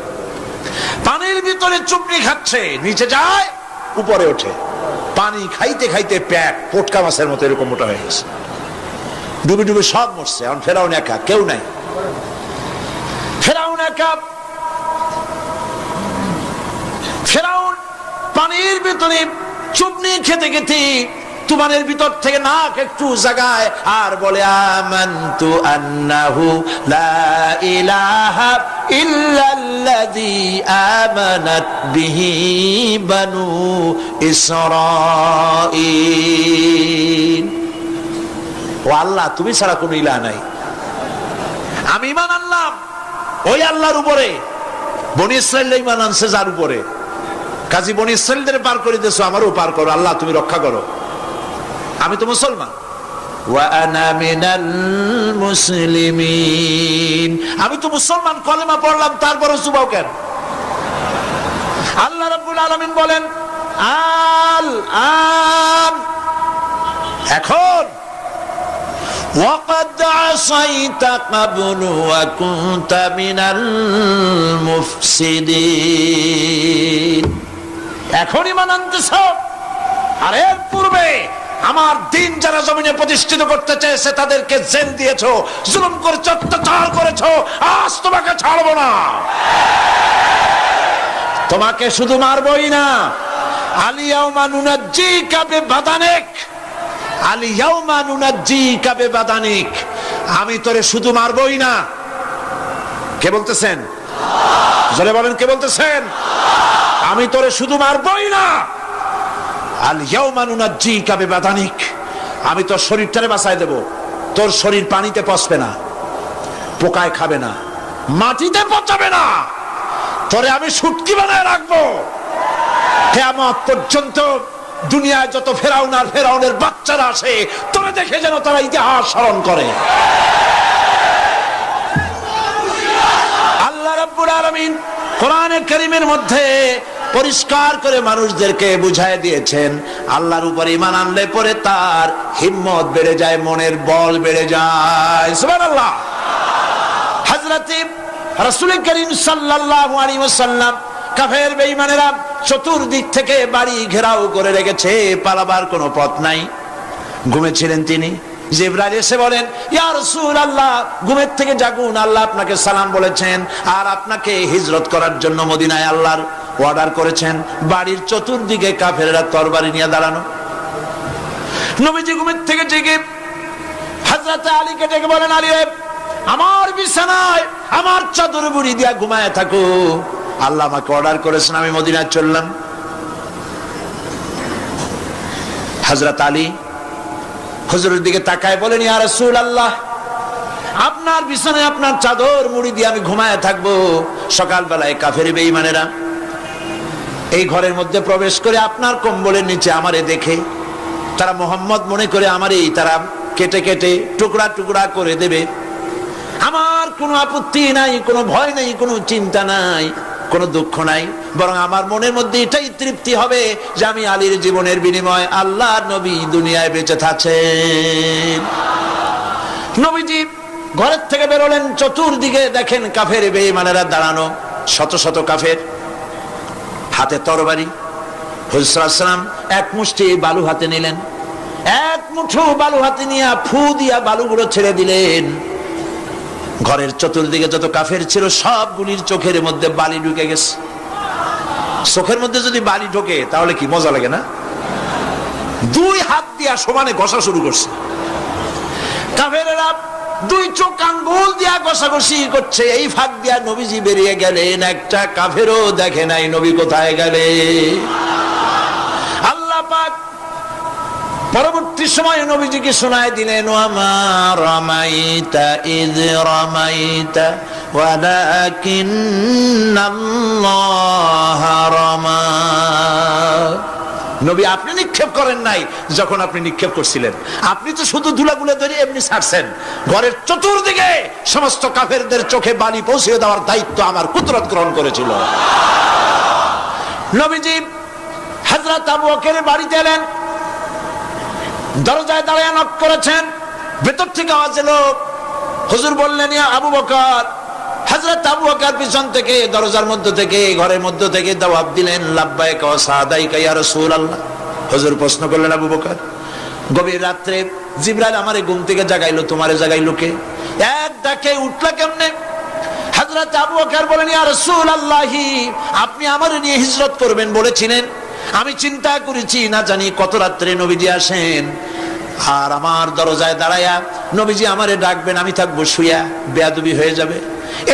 পানির ভিতরে চুবনি খাচ্ছে, নিচে যায় উপরে ওঠে, পানি খাইতে খাইতে পেট পটকা মাছের মতো এরকম মোটা হয়ে গেছে, ডুবে ডুবে সব মরছে। এখন ফেরাউন একা, কেউ নাই, ফেরাউন একা। ফেরাউন পানির ভিতরে চুবনি খেতে খেতে তুমানের ভিতর থেকে নাক একটু জাগায় আর বলে, আমানতু আন্নাহু লা ইলাহা ইল্লাল্লাযী আমানাত বিহি বানু ইসরাঈল। ও আল্লাহ, তুমি ছাড়া কোনো ইলাহ নাই, আমি ঈমান আনলাম ওই আল্লাহর উপরে। বনি ইসরাঈল ঈমান আনছে যার উপরে, কাজী বনি ইসরাঈলদের পার করে দিয়েছো, আমারও পার করো আল্লাহ, তুমি রক্ষা করো, আমি তো মুসলমান। ওয়া আনা মিনাল মুসলিমিন, আমি তো মুসলমান, কলেমা পড়লাম, তারপরও চুবাও কেন? আল্লাহ রাব্বুল আলামিন বলেন, আল আন, এখন ওয়াকাদ আসাইতা ক্বাবলু ওয়া কুনতা মিনাল মুফসিদিন, এখন ঈমান আনতেছ, আর এর পূর্বে আমার দিন যারা জমিনে প্রতিষ্ঠিত করতে চেয়েছে তাদেরকে জেল দিয়েছো, জুলুম করেছো, অত্যাচার করেছো, আজ তোমাকে ছাড়বো না। তোমাকে শুধু মারবই না, আলিয়াউমা নুনাজ্জিকা বিবাদানিক, আলিয়াউমা নুনাজ্জিকা বিবাদানিক, আমি তোরে শুধু মারবই না। কে বলতেছেন? জোরে বলেন, কে বলতেছেন? আমি তোরে শুধু মারবই না, আল ইয়াউমা নুনাজ্জিকা বিবাদানিক, আমি তোর শরীরটারে বাঁচায় দেব, তোর শরীর পানিতে পচবে না, পোকায় খাবে না, মাটিতে পচাবে না, তোরে আমি শুটকি বানায় রাখবো কিয়ামত পর্যন্ত। দুনিয়ায় যত ফেরাউন আর ফেরাউনের বাচ্চারা আসে, তোরে দেখে যেন তারা ইতিহাস স্মরণ করে। আল্লাহ রাব্বুল আলামিন কোরআনে কারীমের মধ্যে পরিষ্কার করে মানুষদেরকে বুঝায় দিয়েছেন, আল্লাহর উপর ঈমান আনলে পরে তার হিম্মত বেড়ে যায়, মনের বল বেড়ে যায়। সুবহানাল্লাহ। হযরত রাসূল করিম সাল্লাল্লাহু আলাইহি ওয়াসাল্লাম কাফের বেঈমানেরা চতুর্দিক থেকে বাড়ি ঘেরাও করে রেখেছে, পালাবার কোনো পথ নাই। ঘুমেছিলেন তিনি, জিবরাইল এসে বলেন, ইয়া রাসূলুল্লাহ, ঘুমের থেকে জাগুন, আল্লাহ আপনাকে সালাম বলেছেন, আর আপনাকে হিজরত করার জন্য মদিনায় আল্লাহর অর্ডার করেছেন। বাড়ির চতুর্দিকে কাফেররা তরবারি নিয়ে দাঁড়ানো। নবীজি ঘুমের থেকে জেগে হযরত আলীকে ডেকে বলেন, আলী রে, আমার বিছানায় আমার চাদর মুড়ি দিয়া ঘুমায় থাকো, আল্লাহ আমাকে অর্ডার করেছেন, আমি মদিনায় চললাম। হযরত আলী হুজুরের দিকে তাকায় বলেন, ইয়া রাসূলুল্লাহ, আপনার বিছানায় আপনার চাদর মুড়ি দিয়ে আমি ঘুমায় থাকবো, সকালবেলায় কাফের বেঈমানেরা এই ঘরের মধ্যে প্রবেশ করে আপনার কম্বলের নিচে আমারে দেখে তারা মোহাম্মদ মনে করে আমারই তারা কেটে কেটে টুকরা টুকরা করে দেবে। আমার কোনো আপত্তি নাই, কোনো ভয় নাই, কোনো চিন্তা নাই, কোনো দুঃখ নাই, বরং আমার মনের মধ্যে এটাই তৃপ্তি হবে যে আমি আলীর জীবনের বিনিময়ে আল্লাহর নবী দুনিয়ায় বেঁচে থাকেন। নবীজি ঘরের থেকে বেরোলেন, চতুর্দিকে দেখেন কাফের বেঈমানেরা দাঁড়ানো, শত শত কাফের, হাতে তরবারি। হুজুর সাল্লাল্লাহু আলাইহি ওয়াসাল্লাম এক মুষ্টি বালু হাতে নিলেন, এক মুঠো বালু হাতে নিয়ে ফু দিয়া বালুগুলো ছেড়ে দিলেন। ঘরের চতুর্দিকে যত কাফের ছিল সবগুলির চোখের মধ্যে বালি ঢুকে গেছে। চোখের মধ্যে যদি বালি ঢোকে তাহলে কি মজা লাগে না? দুই হাত দিয়া সমানে ঘষা শুরু করছে কাফেরেরা, দুই চোখ আঙ্গুল দিয়া ঘষাঘষি করছে। এই ফাঁক দিয়া নবীজি বেরিয়ে গেলেন, একটা কাফেরও দেখে নাই নবী কোথায় গেলে। আল্লাহ পাক পরবর্তী সময়ে নবীজিকে শোনায় দিলেন, ওয়ামা রামাইতা ইয রামাইতা ওয়ালাকিন্নাল্লাহ রামা। নবী আপনি নিক্ষেপ করেন নাই, যখন আপনি নিক্ষেপ করছিলেন আপনি তো শুধু ধুলাগুলো ধরে এমনি ছাড়ছেন। ঘরের চতুর্দিকে সমস্ত কাফেরদের চোখে বালি পৌঁছে দেওয়ার দায়িত্ব আমার কুদরত গ্রহণ করেছিল। নবীজি হযরত আবু বকরের বাড়িতে এলেন, দরজায় দাঁড়িয়ে নক করেছেন, ভেতর থেকে আওয়াজ এলো। হুজুর বললেন, ইয়া আবু বকর। হযরত আবু বকর পিছন থেকে দরজার মধ্য থেকে ঘরের মধ্য থেকে জবাব দিলেন, লাব্বাইক ওয়া সাদাইকা ইয়া রাসূলুল্লাহ। হুজুর প্রশ্ন করলেন, আবু বকর গভীর রাত্রে জিবরাইল আমারে ঘুম থেকে জাগাইলো, তোমারে জাগাইলো কে? এক ডাকে উঠলা কেমনে? হযরত আবু বকর বলেন, ইয়া রাসূলুল্লাহ, আপনি আমারে নিয়ে হিজরত করবেন বলেছিলেন, আমি চিন্তা করেছি না জানি কত রাত্রে নবীজি আসেন, আর আমার দরজায় দাঁড়ায়া নবীজি আমারে ডাকবেন, আমি থাকবো শুয়া, বেয়াদবি হয়ে যাবে।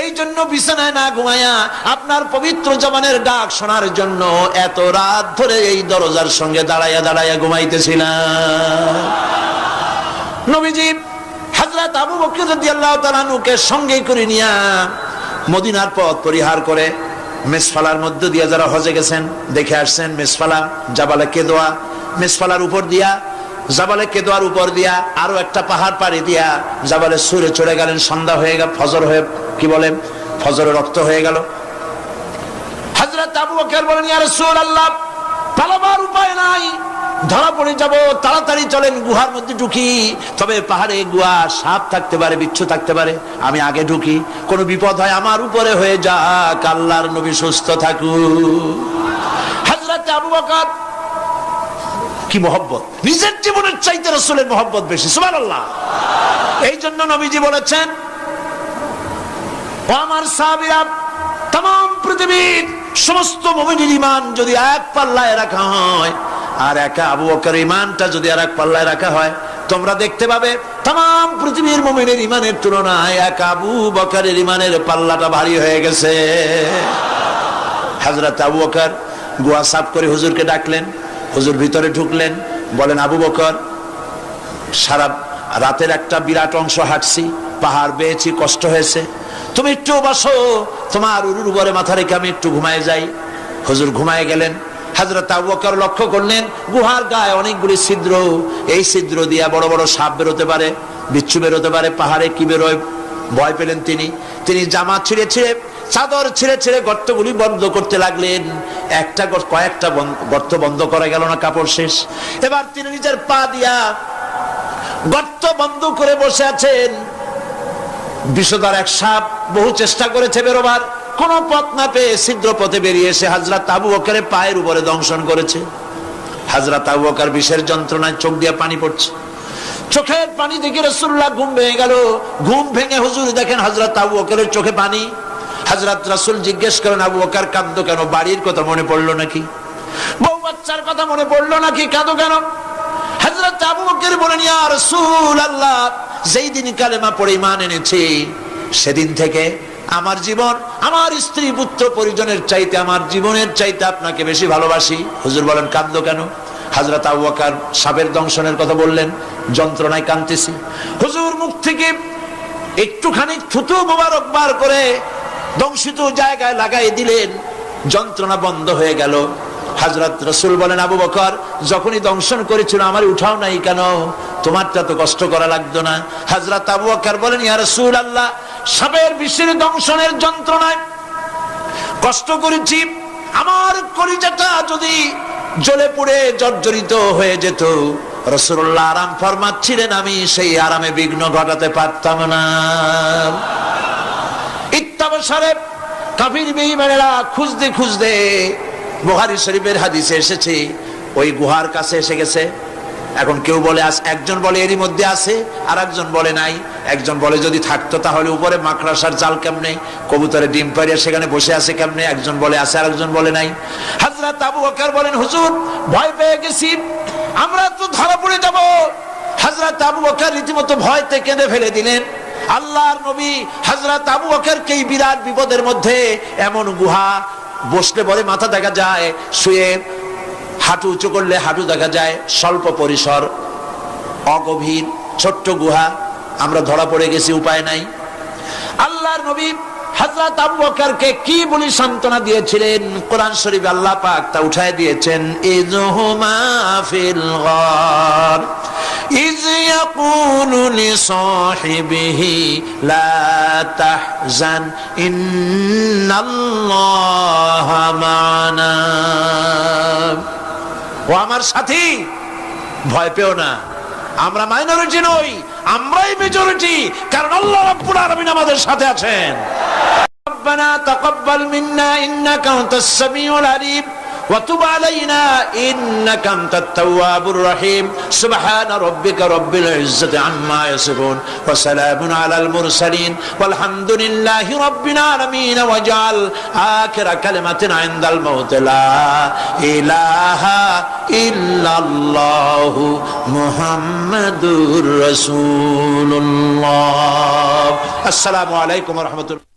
এই জন্য বিছানায় না ঘুমায়া আপনার পবিত্র জবানের ডাক শোনার জন্য এত রাত ধরে এই দরজার সঙ্গে দাঁড়ায়া দাঁড়ায়া ঘুমাইতেছিলাম। নবীজি হযরত আবু বকর রাদিয়াল্লাহু তাআলা আনহুকে সঙ্গে করে নিয়া মদিনার পথ পরিহার করে মেসফালার মধ্য দিয়ে যারা হজে গেছেন দেখে আসছেন, মেসফালা জাবালে কেদোয়া, মেসফালার উপর দিয়া জাবালে কেদোয়ার উপর দিয়া আরো একটা পাহাড় পাড়ি দিয়া জাবালে সুরে চলে গেলেন। সন্ধ্যা হয়ে গেল, ফজর হয়ে কি বলে ফজরের রক্ত হয়ে গেল। হযরত আবু বকর বলেন, ইয়া রাসূলুল্লাহ, পালাবার উপায় নাই, ধরা পড়ে যাব, তাড়াতাড়ি চলেন গুহার মধ্যে ঢুকি। তবে পাহাড়ে গুহা, সাপ থাকতে পারে, বিচ্ছু থাকতে পারে, আমি আগে ঢুকি, কোনো বিপদ হয় আমার উপরে হয়ে যাক, আল্লাহর নবী সুস্থ থাকুক। হযরত আবু বকর কি মহব্বত, নিজের জীবনের চাইতে রাসূলের মহব্বত বেশি, সুবহানাল্লাহ। এই জন্য নবীজি বলেছেন, ও আমার সাহাবীরা, तमाम পৃথিবীর সমস্ত মুমিনের ঈমান যদি এক পাল্লায় রাখা হয়, আর একা আবু বকরের ঈমানটা যদি আর এক পাল্লায় রাখা হয়, তোমরা দেখতে পাবে तमाम পৃথিবীর মুমিনের ঈমানের তুলনায় একা আবু বকরের ঈমানের পাল্লাটা ভারী হয়ে গেছে। হযরত আবু বকর গুহা সাফ করে হুজুরকে ডাকলেন, হুজুর ভিতরে ঢুকলেন, বলেন, আবু বকর, সারা রাতের একটা বিরাট অংশ হাঁটছি, পাহাড় বেয়েছি, কষ্ট হয়েছে, তুমি একটু বসো, তোমার উরুর উপরে মাথা রেখে আমি একটু ঘুমায় যাই। হুজুর ঘুমায় গেলেন। হযরত আবু বকর লক্ষ্য করলেন গুহার গায়ে অনেকগুলি ছিদ্র, এই ছিদ্র দিয়া বড় বড় সাপ বেরোতে পারে, বিচ্ছু বেরোতে পারে, পাহাড়ে কি বেরোয় ভয় পেলেন তিনি জামা ছিঁড়ে ছিঁড়ে, চাদর ছিঁড়ে ছিঁড়ে গর্তগুলি বন্ধ করতে লাগলেন। কয়েকটা গর্ত বন্ধ করা গেল না, কাপড় শেষ। এবার তিনি নিজের পা দিয়া গর্ত বন্ধ করে বসে আছেন। বিষধর এক সাপ বহু চেষ্টা করেছে বেরোবার, কোন পথ না পেয়ে ছিদ্র পথে বেরিয়ে এসে হযরত আবু বকরের পায়ের উপরে দংশন করেছে। হযরত আবু বকর বিষের যন্ত্রণায় চোখ দিয়ে পানি পড়ছে, চোখের পানি দেখে রাসূলুল্লাহ ঘুম ভেঙে গেল। ঘুম ভেঙে হুজুর দেখেন হযরত আবু বকরের চোখে পানি। হযরত রাসূল জিজ্ঞেস করেন, আবু বকর কাঁদো কেন? বাড়ির কথা মনে পড়লো নাকি? বউ বাচ্চার কথা মনে পড়লো নাকি? কাঁদো কেন? হযরত আবু বকর বলেন, ইয়া রাসূলুল্লাহ, যেই দিন কালেমা পড়ে ঈমান এনেছি, সেদিন থেকে আমার জীবন, আমার স্ত্রী পুত্র পরিজনের চাইতে, আমার জীবনের চাইতে আপনাকে বেশি ভালোবাসি। হুজুর বলেন, কাঁদো কেন? হযরত আবু বকর সাপের দংশনের কথা বললেন, যন্ত্রণায় কাঁদতেছি। হুজুর মুখ থেকে একটুখানি থুতু মোবারক বার করে দংশিত জায়গায় লাগাই দিলেন, যন্ত্রণা বন্ধ হয়ে গেল। হযরত রাসূল বলেন, আবু বকর, যখনই দংশন করেছিল আমার উঠাও নাই কেন? তোমারটা তো কষ্ট করা লাগতো না। হযরত আবু বকর বলেন, ইয়া রাসূলুল্লাহ, সাপের বিষের দংশনের যন্ত্রণায় কষ্ট করেছি, আমার কলিজাটা যদি জ্বলে পুড়ে জর্জরিত হয়ে যেত, রাসূলুল্লাহ আরাম ফরমাচ্ছিলেন, আমি সেই আরামে বিঘ্ন ঘটাতে পারতাম না। ইত্তাবসারে কাফির বেঈমানেরা খুঁজতে খুঁজতে, বুখারী শরীফের হাদিসে এসেছে, ওই গুহার কাছে এসে গেছে। এখন কেউ বলে একজন বলে এরই মধ্যে আছে, আর একজন বলে নাই। একজন বলে যদি থাকতো তাহলে উপরে মাকড়াসার জাল কেমনে, কবুতরের ডিম পাড়িয়া সেখানে বসে আছে কেমনে? একজন বলে আছে, আর একজন বলে নাই। হযরত আবু বকর বলেন, হুজুর ভয় পেয়ে গেছি, আমরা তো ধরা পড়ে যাব। হযরত আবু বকর রীতিমতো ভয়তে কেঁদে ফেলে দিলেন। আল্লাহর নবী হযরত আবু বকরকে এই বিরাট বিপদের মধ্যে, এমন গুহা, বসলে পরে মাথা দেখা যায়, শুয়ে হাঁটু উঁচু করলে হাঁটু দেখা যায়, স্বল্প পরিসর, অগভীর ছোট্ট গুহা, আমরা ধরা পড়ে গেছি, উপায় নাই। আল্লাহর নবী হযরত আবু বকরকে কি বলি সান্ত্বনা দিয়েছিলেন, কোরআন শরীফে আল্লাহ পাক তা উঠায় দিয়েছেন। ইযহুমা ফিল গার ইয ইয়াকুলু লিসাহিবিহি লা তাহজান ইন্নাল্লাহা মা'ানা। ও আমার সাথী, ভয় পেও না, আমরা মাইনরিটি নই, আমরাই মেজরিটি, কারণ আল্লাহ রাব্বুল আলামিন আমাদের সাথে আছেন। ربنا تقبل منا إنك أنت السميع العليم وتب علينا إنك أنت التواب الرحيم سبحان ربك رب العزة عما يصفون وسلام على المرسلين والحمد لله رب العالمين واجعل آخر كلمة عند الموت لا إله إلا الله محمد رسول الله. السلام عليكم ورحمة الله.